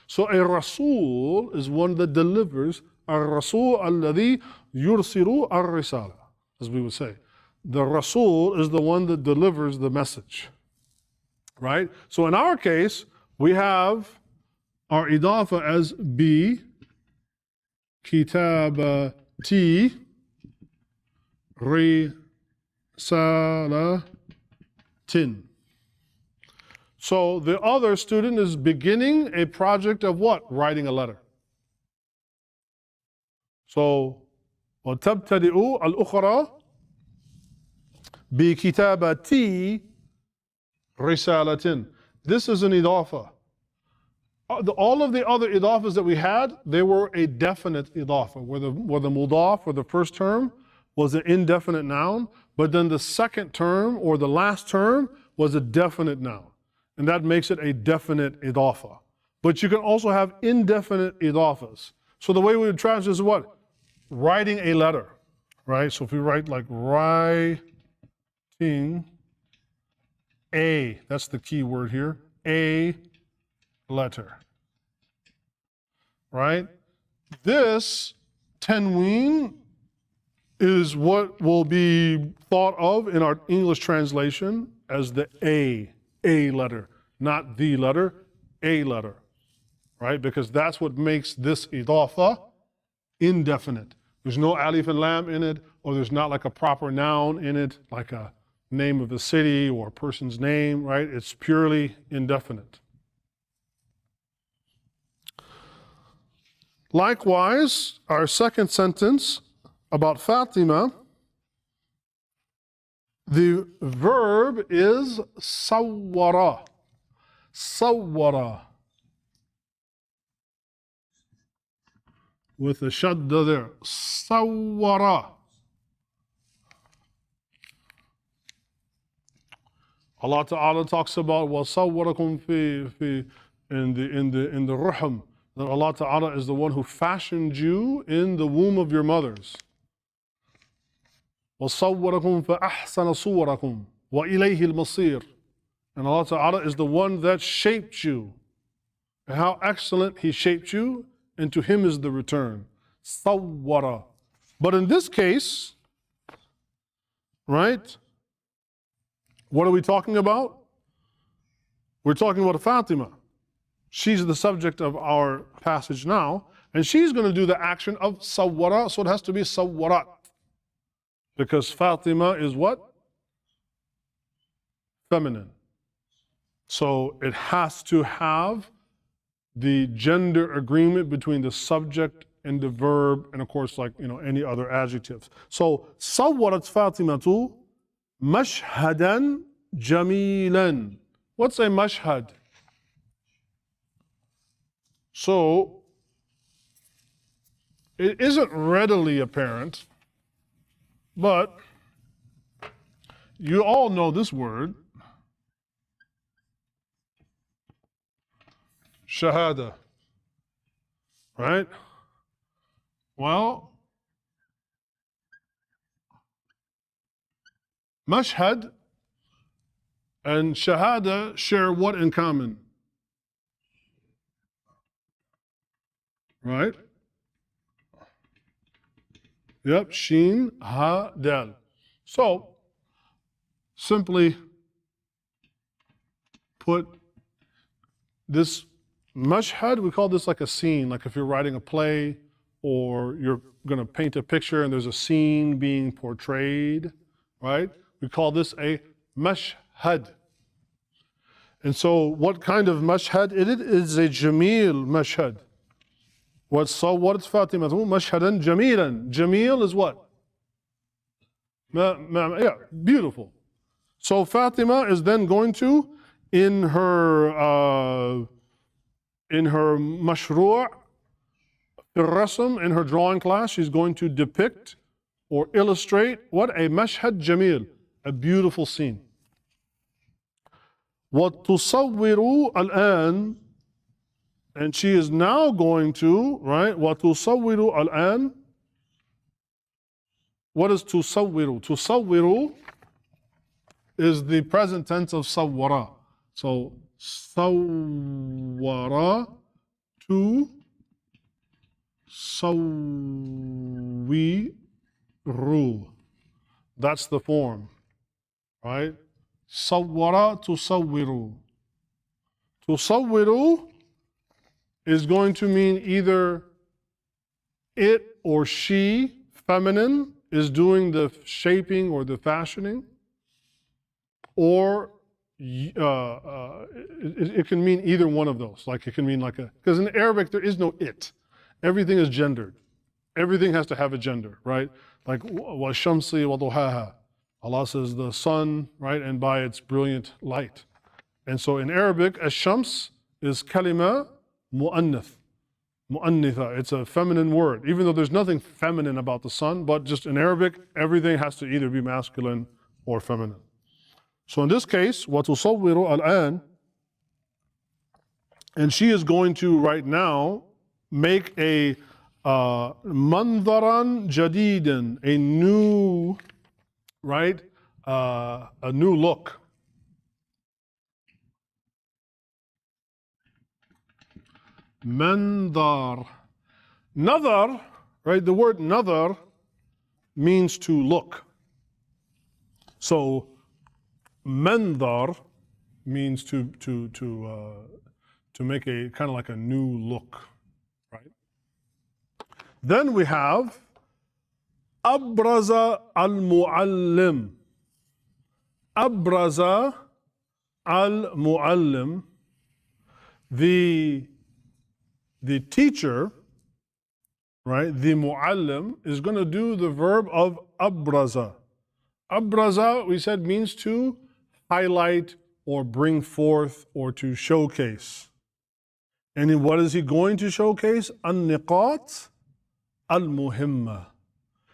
So a Rasul is one that delivers, al-Rasul alladhi yursilu al-risala, as we would say. The Rasul is the one that delivers the message, right? So in our case, we have our idafa as bi, kitabati, risalatin. So the other student is beginning a project of what? Writing a letter. So, وَتَبْتَدِئُ الْأُخْرَى بِكِتَابَةِ رِسَالَةٍ. This is an idafa. All of the other idafas that we had, they were a definite idafa, where the mudaf, or the first term, was an indefinite noun, but then the second term, or the last term, was a definite noun. And that makes it a definite idafa. But you can also have indefinite idafas. So the way we would translate is what? Writing a letter, right? So if we write like writing a, that's the key word here, a letter, right? This tanween is what will be thought of in our English translation as the a letter, not the letter, a letter, right? Because that's what makes this idafa indefinite. There's no alif and lam in it, or there's not like a proper noun in it, like a name of a city or a person's name, right? It's purely indefinite. Likewise, our second sentence about Fatima, the verb is sawwara. Sawwara. With the shadda there. Sawwara. Allah Ta'ala talks about وَصَوَّرَكُمْ in the ruhum, that Allah Ta'ala is the one who fashioned you in the womb of your mothers. وَصَوَّرَكُمْ فَأَحْسَنَ صُوَرَكُمْ وَإِلَيْهِ الْمَصِيرُ. And Allah Ta'ala is the one that shaped you and how excellent He shaped you, and to Him is the return. Sawwara. But in this case, right, what are we talking about? We're talking about Fatima. She's the subject of our passage now, and she's going to do the action of sawwara, so it has to be sawwarat. Because Fatima is what? Feminine. So it has to have the gender agreement between the subject and the verb, and of course, like, any other adjectives. So, sawwarat Fatimatu mashhadan jamilan. What's a mashhad? So, it isn't readily apparent, but you all know this word, shahada, right? Well, mashhad and shahada share what in common? Right? Yep, sheen, ha, dal. So, simply put this mashhad, we call this like a scene, like if you're writing a play or you're going to paint a picture and there's a scene being portrayed, right? We call this a mashhad. And so what kind of mashhad it is? A jameel mashhad. What's Fatima? Mashhadan jamilan. Jameel is what? Yeah, beautiful. So Fatima is then going to, in her mashru', الرسم, in her drawing class, she's going to depict or illustrate what? A mashhad jameel, a beautiful scene. وَتُصَوِّرُ الْآن, and she is now going to, right? وَتُصَوِّرُ الْآن. What is tusawwiru? Tusawwiru is the present tense of sawwara. So, sawwara, to sawwiru. That's the form, right? Sawwara tusawwiru. Tusawwiru is going to mean either it or she, feminine, is doing the shaping or the fashioning, or it can mean either one of those. Like it can mean like because in Arabic there is no it. Everything is gendered. Everything has to have a gender, right? Like وَالشَّمْسِ وَضُحَاهَا. Allah says the sun, right, and by its brilliant light. And so in Arabic, ash-shams is kalima mu'annath. Mu'annitha, it's a feminine word, even though there's nothing feminine about the sun, but just in Arabic, everything has to either be masculine or feminine. So in this case, وَتُصَوِّرُ الْآن, and she is going to right now make a mandaran jadidan, a new, right, a new look. Mandar. Nadar, right? The word nadar means to look. So mandar means to make a kind of like a new look, right? Then we have abraza al-muallim. Abraza al-muallim. The teacher, right, the muallim, is going to do the verb of abraza. Abraza, we said, means to highlight or bring forth or to showcase. And in what is he going to showcase? An-niqat al-muhimma.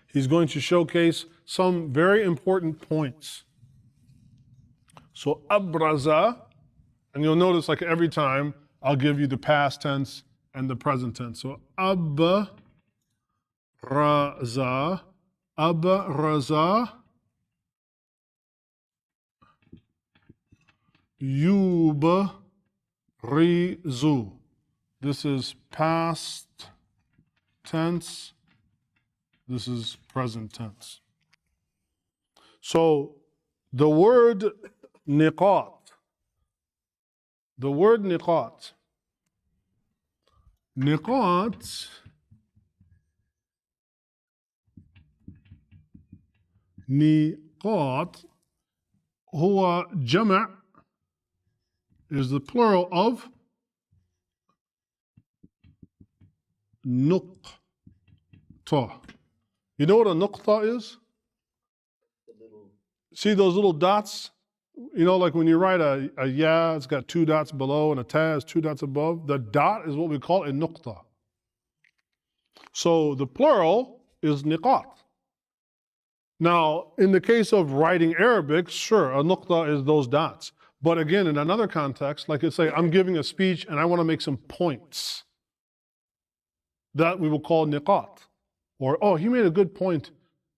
He's going to showcase some very important points. So abraza, and you'll notice like every time I'll give you the past tense and the present tense. So abraza, abraza, yubrizu. This is past tense. This is present tense. So the word niqat, niqat هو جمع, is the plural of نقطة. You know what a نقطة is? See those little dots? You know, like when you write a ya, it's got 2 dots below, and a ta has 2 dots above. The dot is what we call a نقطة. So the plural is niqat. Now, in the case of writing Arabic, sure, a نقطة is those dots. But again, in another context, like let's say I'm giving a speech and I want to make some points. That we will call niqat. Or, oh, he made a good point,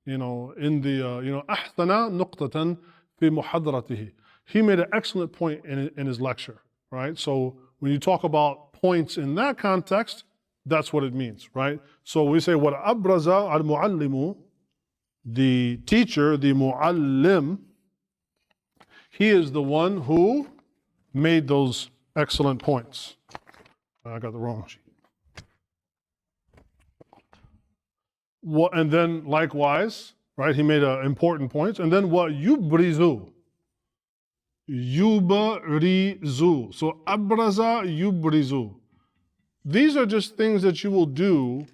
in the, أحسن نقطة في محاضرته. He made an excellent point in his lecture, right? So when you talk about points in that context, that's what it means, right? So we say, what أبرز المعلم, the teacher, the muallim, he is the one who made those excellent points. I got the wrong sheet. And then likewise, right, he made important points. And then what yubrizu. Yubrizu. So abraza yubrizu. These are just things that you will do,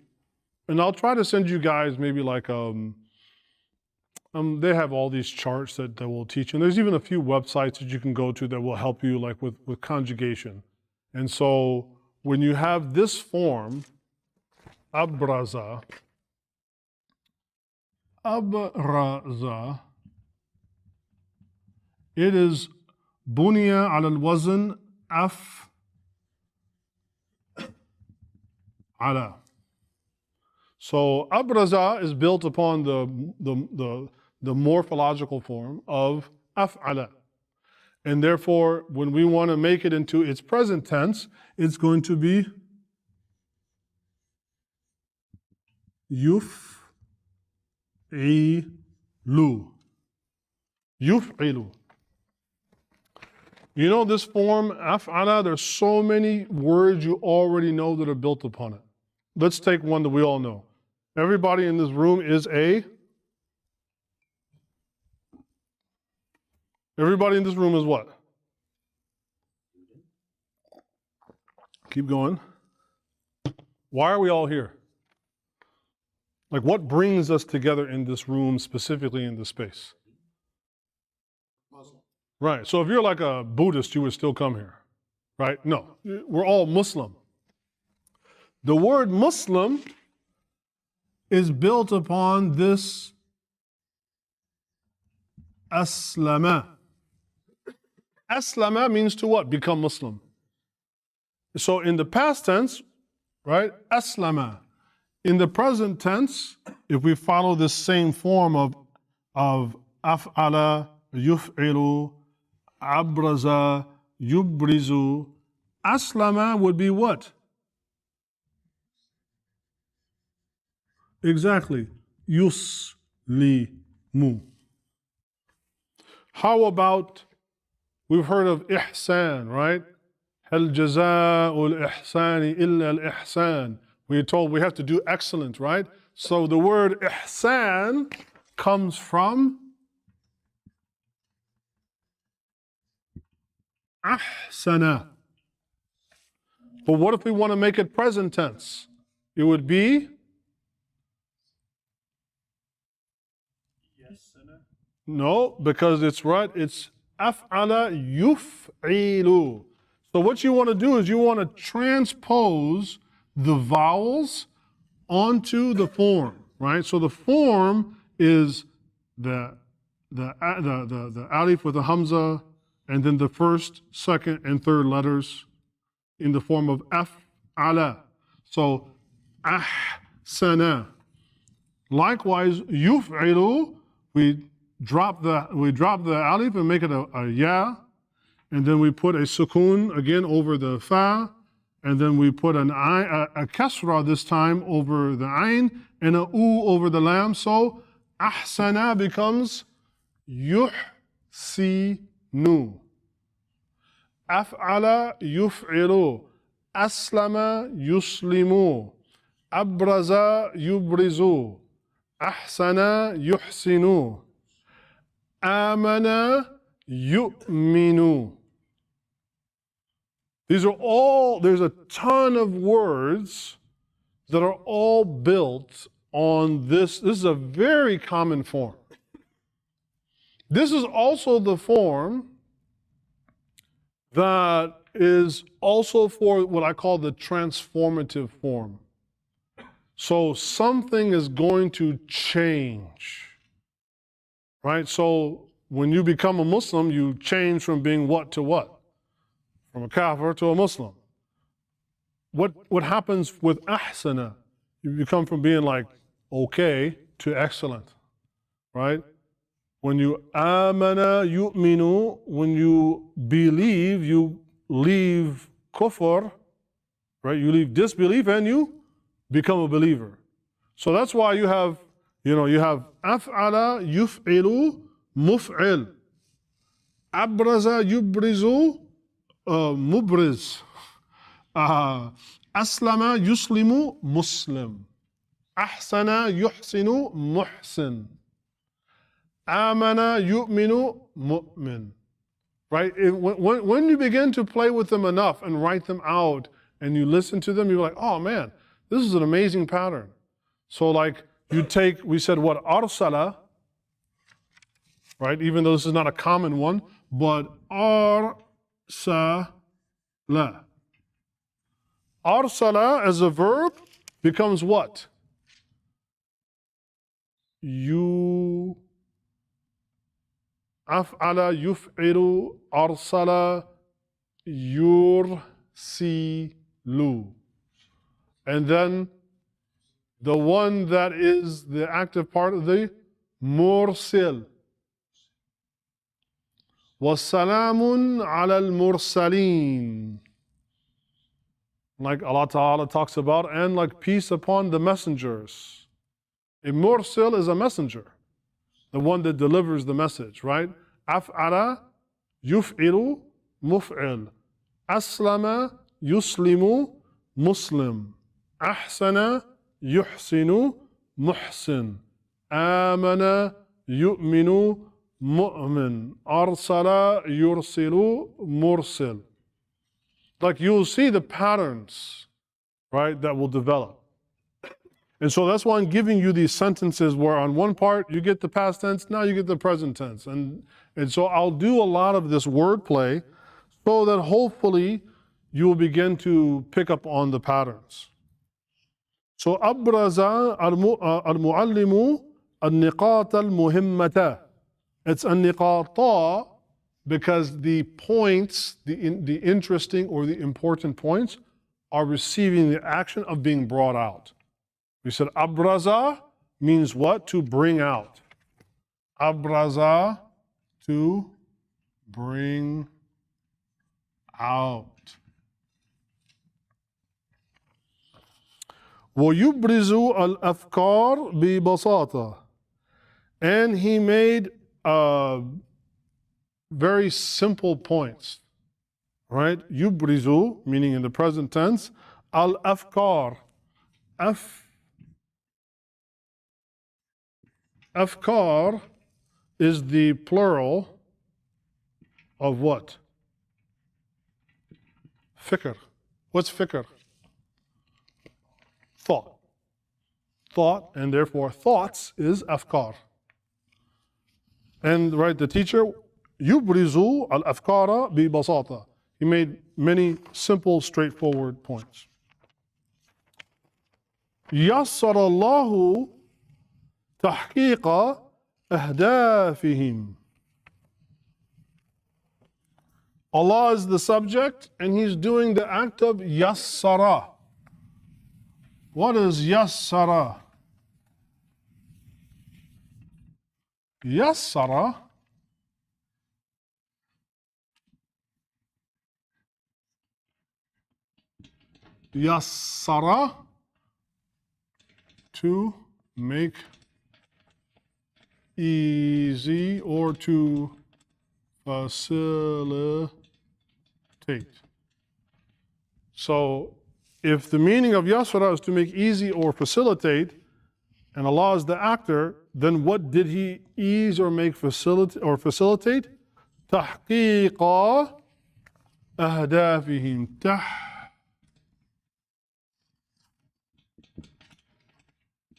and I'll try to send you guys maybe like they have all these charts that will teach, and there's even a few websites that you can go to that will help you like with conjugation. And so when you have this form, abraza, it is bunya ala al-wazn ala. So abraza is built upon the morphological form of af'ala. And therefore, when we want to make it into its present tense, it's going to be yuf'ilu. Yuf'ilu. You know this form, af'ala, there's so many words you already know that are built upon it. Let's take one that we all know. Everybody in this room is everybody in this room is what? Keep going. Why are we all here? Like, what brings us together in this room, specifically in this space? Muslim. Right. So if you're like a Buddhist, you would still come here, right? No, we're all Muslim. The word Muslim is built upon this aslama. Aslama means to what? Become Muslim. So in the past tense, right? Aslama. In the present tense, if we follow this same form of af'ala, yuf'ilu, abraza, yubrizu, aslama would be what? Exactly. Yuslimu. How about, we've heard of ihsan, right? Hal jaza'ul ihsani illa al-ihsan. We're told we have to do excellent, right? So the word ihsan comes from ahsana. But what if we want to make it present tense? It would be no, because it's right, it's af'ala yuf'ilu. So what you want to do is you want to transpose the vowels onto the form, right? So the form is the alif with the hamza, and then the first, second, and third letters in the form of af'ala. So ahsana. Likewise, yuf'ilu, we drop the alif and make it a ya, and then we put a sukoon again over the fa, and then we put an a kasra this time over the ayn and a u over the lam. So ahsana becomes yuhsinu. Af'ala yuf'ilu. Aslama yuslimu. Abraza yubrizu. Ahsana yuhsinu. Amana yu'minu. These are all, there's a ton of words that are all built on this. This is a very common form. This is also the form that is also for what I call the transformative form. So something is going to change, right? So when you become a Muslim, you change from being what to what? From a kafir to a Muslim. What happens with ahsana? You become from being like okay to excellent, right? When you amana yu'minu, when you believe, you leave kufr, right? You leave disbelief and you become a believer. So that's why you have af'ala yuf'ilu muf'il. Abraza yubrizu mubriz. Aslama yuslimu muslim. Ahsana yuhsinu muhsin. Amana yu'minu mu'min. Right? When you begin to play with them enough and write them out and you listen to them, you're like, oh man, this is an amazing pattern. So like you take, we said what, arsala, right? Even though this is not a common one, but arsala. Arsala as a verb becomes what? You af'ala yuf'ilu arsala yursilu. And then the one that is the active part of the mursil. وَالسَّلَامٌ عَلَى الْمُرْسَلِينَ. Like Allah Ta'ala talks about, and like peace upon the messengers. A mursil is a messenger, the one that delivers the message, right? Af'ala yuf'ilu muf'il. Aslama yuslimu muslim. Ahsana yuhsinu muhsin. Amana yu'minu mu'min. Arsala yursilu mursil. Like you'll see the patterns, right, that will develop. And so that's why I'm giving you these sentences where on one part you get the past tense, now you get the present tense. And so I'll do a lot of this wordplay so that hopefully you will begin to pick up on the patterns. So abraza al-muallimu al-niqat al-muhimmata. It's al-niqata because the points, the interesting or the important points are receiving the action of being brought out. We said abraza means what? To bring out. Abraza, to bring out. وَيُبْرِزُ الْأَفْكَارِ بِبَسَاطَةٍ. And he made very simple points, right? Yubrizu, meaning in the present tense, al-afkar. Afkar is the plural of what? Fikr. What's fikr? Thought. Thought, and therefore thoughts is afkar. And right, the teacher, yubrizu al-afkara bi basata. He made many simple, straightforward points. يسر الله تحقيق أهدافهم. Allah is the subject and He's doing the act of yassara. What is yassara? Yassara yassara, to make easy or to facilitate. So if the meaning of yasra is to make easy or facilitate, and Allah is the actor, then what did He ease or make facilitate? تحقيق أهدافهم.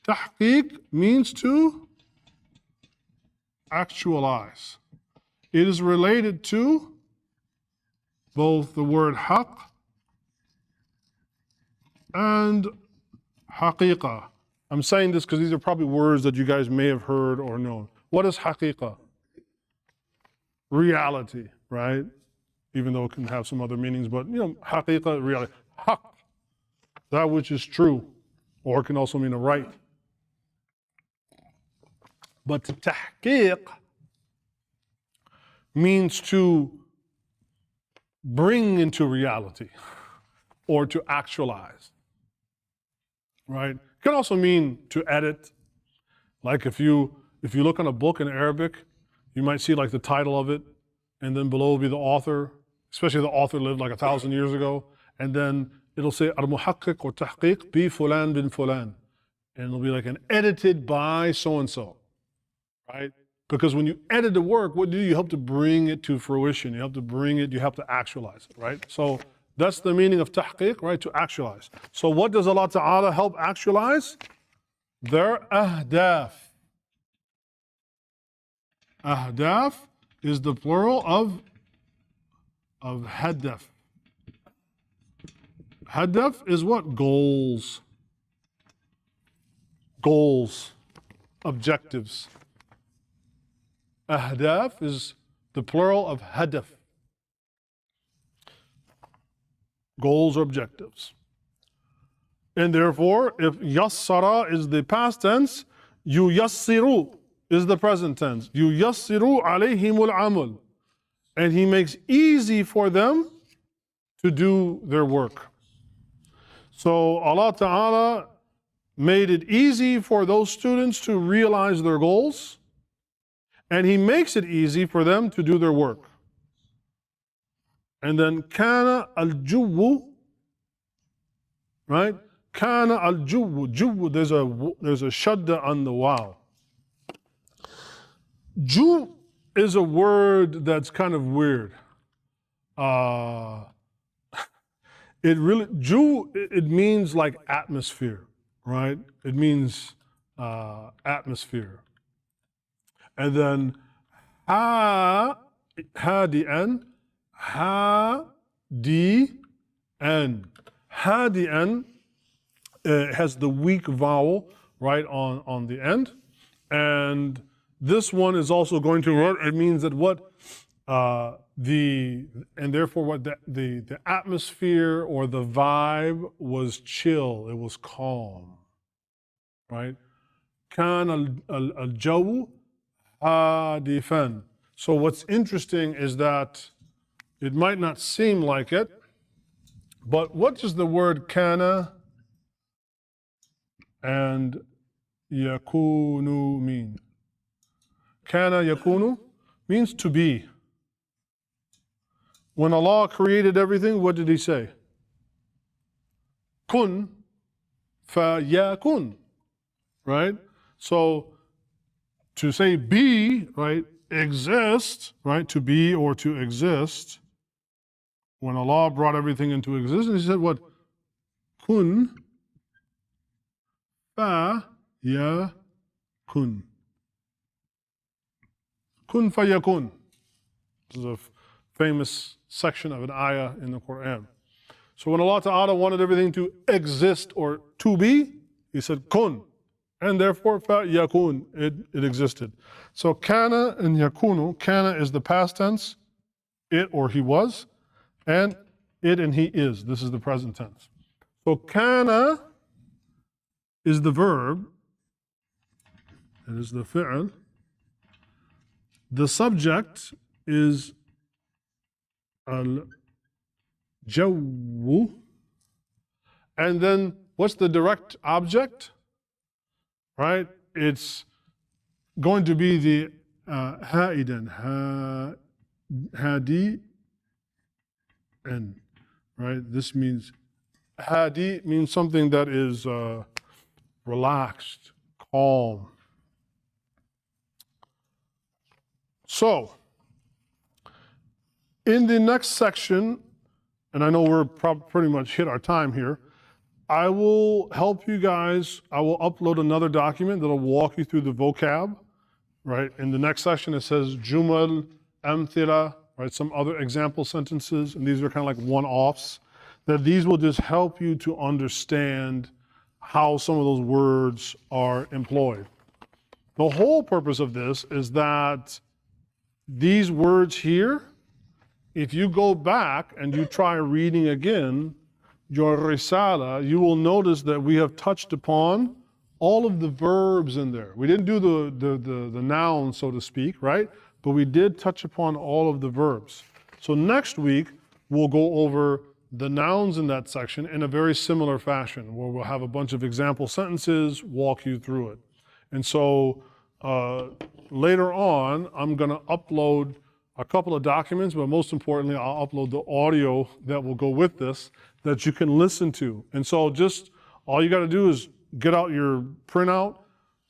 تحقيق means to actualize. It is related to both the word haq and haqiqah. I'm saying this because these are probably words that you guys may have heard or known. What is haqiqah? Reality, right? Even though it can have some other meanings, but haqiqah, reality. Haq, that which is true, or it can also mean a right. But tahqiq means to bring into reality or to actualize, right? It can also mean to edit. Like if you look on a book in Arabic, you might see like the title of it, and then below will be the author, especially the author lived like 1,000 years ago, and then it'll say al-muhaqqiq or tahqiq bi fulan bin fulan, and it'll be like an edited by so-and-so, right? Because when you edit the work, what do? You help to bring it to fruition. You help to bring it, you help to actualize it, right? So that's the meaning of tahqiq, right? To actualize. So what does Allah Ta'ala help actualize? Their ahdaf. Ahdaf is the plural of hadaf. Hadaf is what? Goals. Goals. Objectives. Ahdaf is the plural of hadaf. Goals or objectives. And therefore, if yassara is the past tense, yuyassiru is the present tense. Yuyassiru alayhimul amal. And He makes easy for them to do their work. So Allah Ta'ala made it easy for those students to realize their goals, and He makes it easy for them to do their work. And then kana al-juwu, right? Kana al-juwu. Juwu, there's a shadda on the waw. Ju is a word that's kind of weird. It means like atmosphere, right? It means atmosphere. And then hadi'an, hadi'an. Hadi'an has the weak vowel right on the end. And this one is also going to work. It means that the atmosphere or the vibe was chill. It was calm, right? Kan al-jawu hadifan. So what's interesting is that it might not seem like it, but what does the word kana and yakunu mean? Kana yakunu means to be. When Allah created everything, what did He say? Kun fayakun, right? So to say be, right, exist, right, to be or to exist, when Allah brought everything into existence, He said what? Kun fayakun. Kun fayakun. This is a famous section of an ayah in the Quran. So when Allah Ta'ala wanted everything to exist or to be, He said kun. And therefore fayakun, it existed. So kana and yakunu, kana is the past tense, it or he was, and it and he is. This is the present tense. So kana is the verb, it is the fi'l. The subject is al-jawu, And then what's the direct object? Right? It's going to be the ha'idan, hadi, and right? This means hadi means something that is relaxed, calm. So, in the next section, and I know we're pretty much hit our time here, I will help you guys. I will upload another document that'll walk you through the vocab, right? In the next section, it says jumal, amthila, right? Some other example sentences, and these are kind of like one-offs, that these will just help you to understand how some of those words are employed. The whole purpose of this is that these words here, if you go back and you try reading again, your risala, you will notice that we have touched upon all of the verbs in there. We didn't do the nouns, so to speak, right? But we did touch upon all of the verbs. So next week, we'll go over the nouns in that section in a very similar fashion, where we'll have a bunch of example sentences, walk you through it. And so later on, I'm going to upload a couple of documents, but most importantly, I'll upload the audio that will go with this that you can listen to. And so just all you got to do is get out your printout,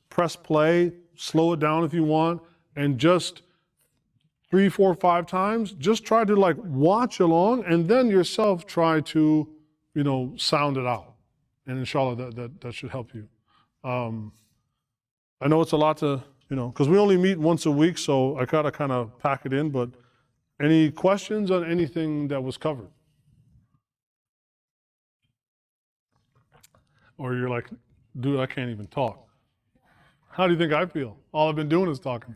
press play, slow it down if you want, and just 3, 4, 5 times, just try to like watch along and then yourself try to, sound it out. And inshallah, that should help you. I know it's a lot to, because we only meet once a week, so I gotta kind of pack it in, but any questions on anything that was covered? Or you're like, dude, I can't even talk. How do you think I feel? All I've been doing is talking.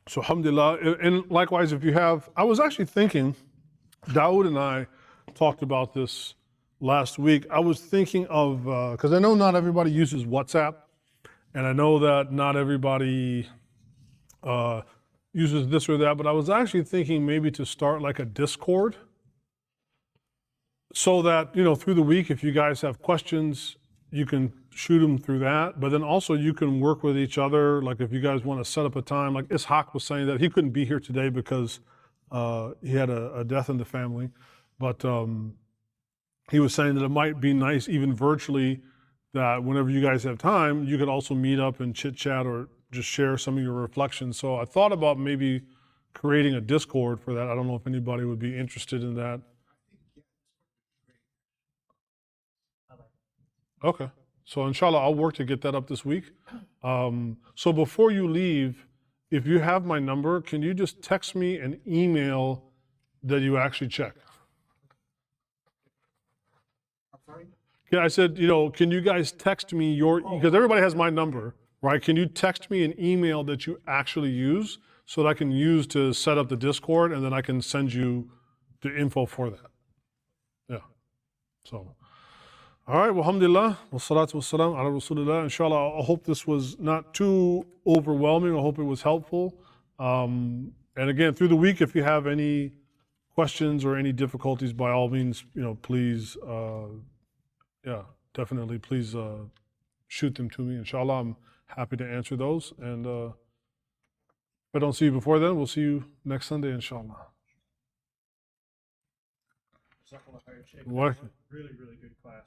So alhamdulillah, and likewise, if you have, I was actually thinking, Dawood and I talked about this last week. I was thinking of, because I know not everybody uses WhatsApp, and I know that not everybody uses this or that, but I was actually thinking maybe to start like a Discord, so that, through the week, if you guys have questions, you can shoot them through that, but then also you can work with each other. Like if you guys want to set up a time, like Ishaq was saying that he couldn't be here today because he had a death in the family, but he was saying that it might be nice even virtually that whenever you guys have time, you could also meet up and chit chat or just share some of your reflections. So I thought about maybe creating a Discord for that. I don't know if anybody would be interested in that. Okay, so inshallah, I'll work to get that up this week. So before you leave, if you have my number, can you just text me an email that you actually check? I'm sorry? Yeah, I said, can you guys text me because everybody has my number, right? Can you text me an email that you actually use so that I can use to set up the Discord, and then I can send you the info for that? Yeah, so. All right, well, alhamdulillah, wa salatu wa salam ala rasulillah. Inshallah, I hope this was not too overwhelming. I hope it was helpful. And again, through the week, if you have any questions or any difficulties, by all means, please, definitely, please shoot them to me. Inshallah, I'm happy to answer those. And if I don't see you before then, we'll see you next Sunday, inshallah. Jazakallah khair, Sheikh. What? Really, really good class.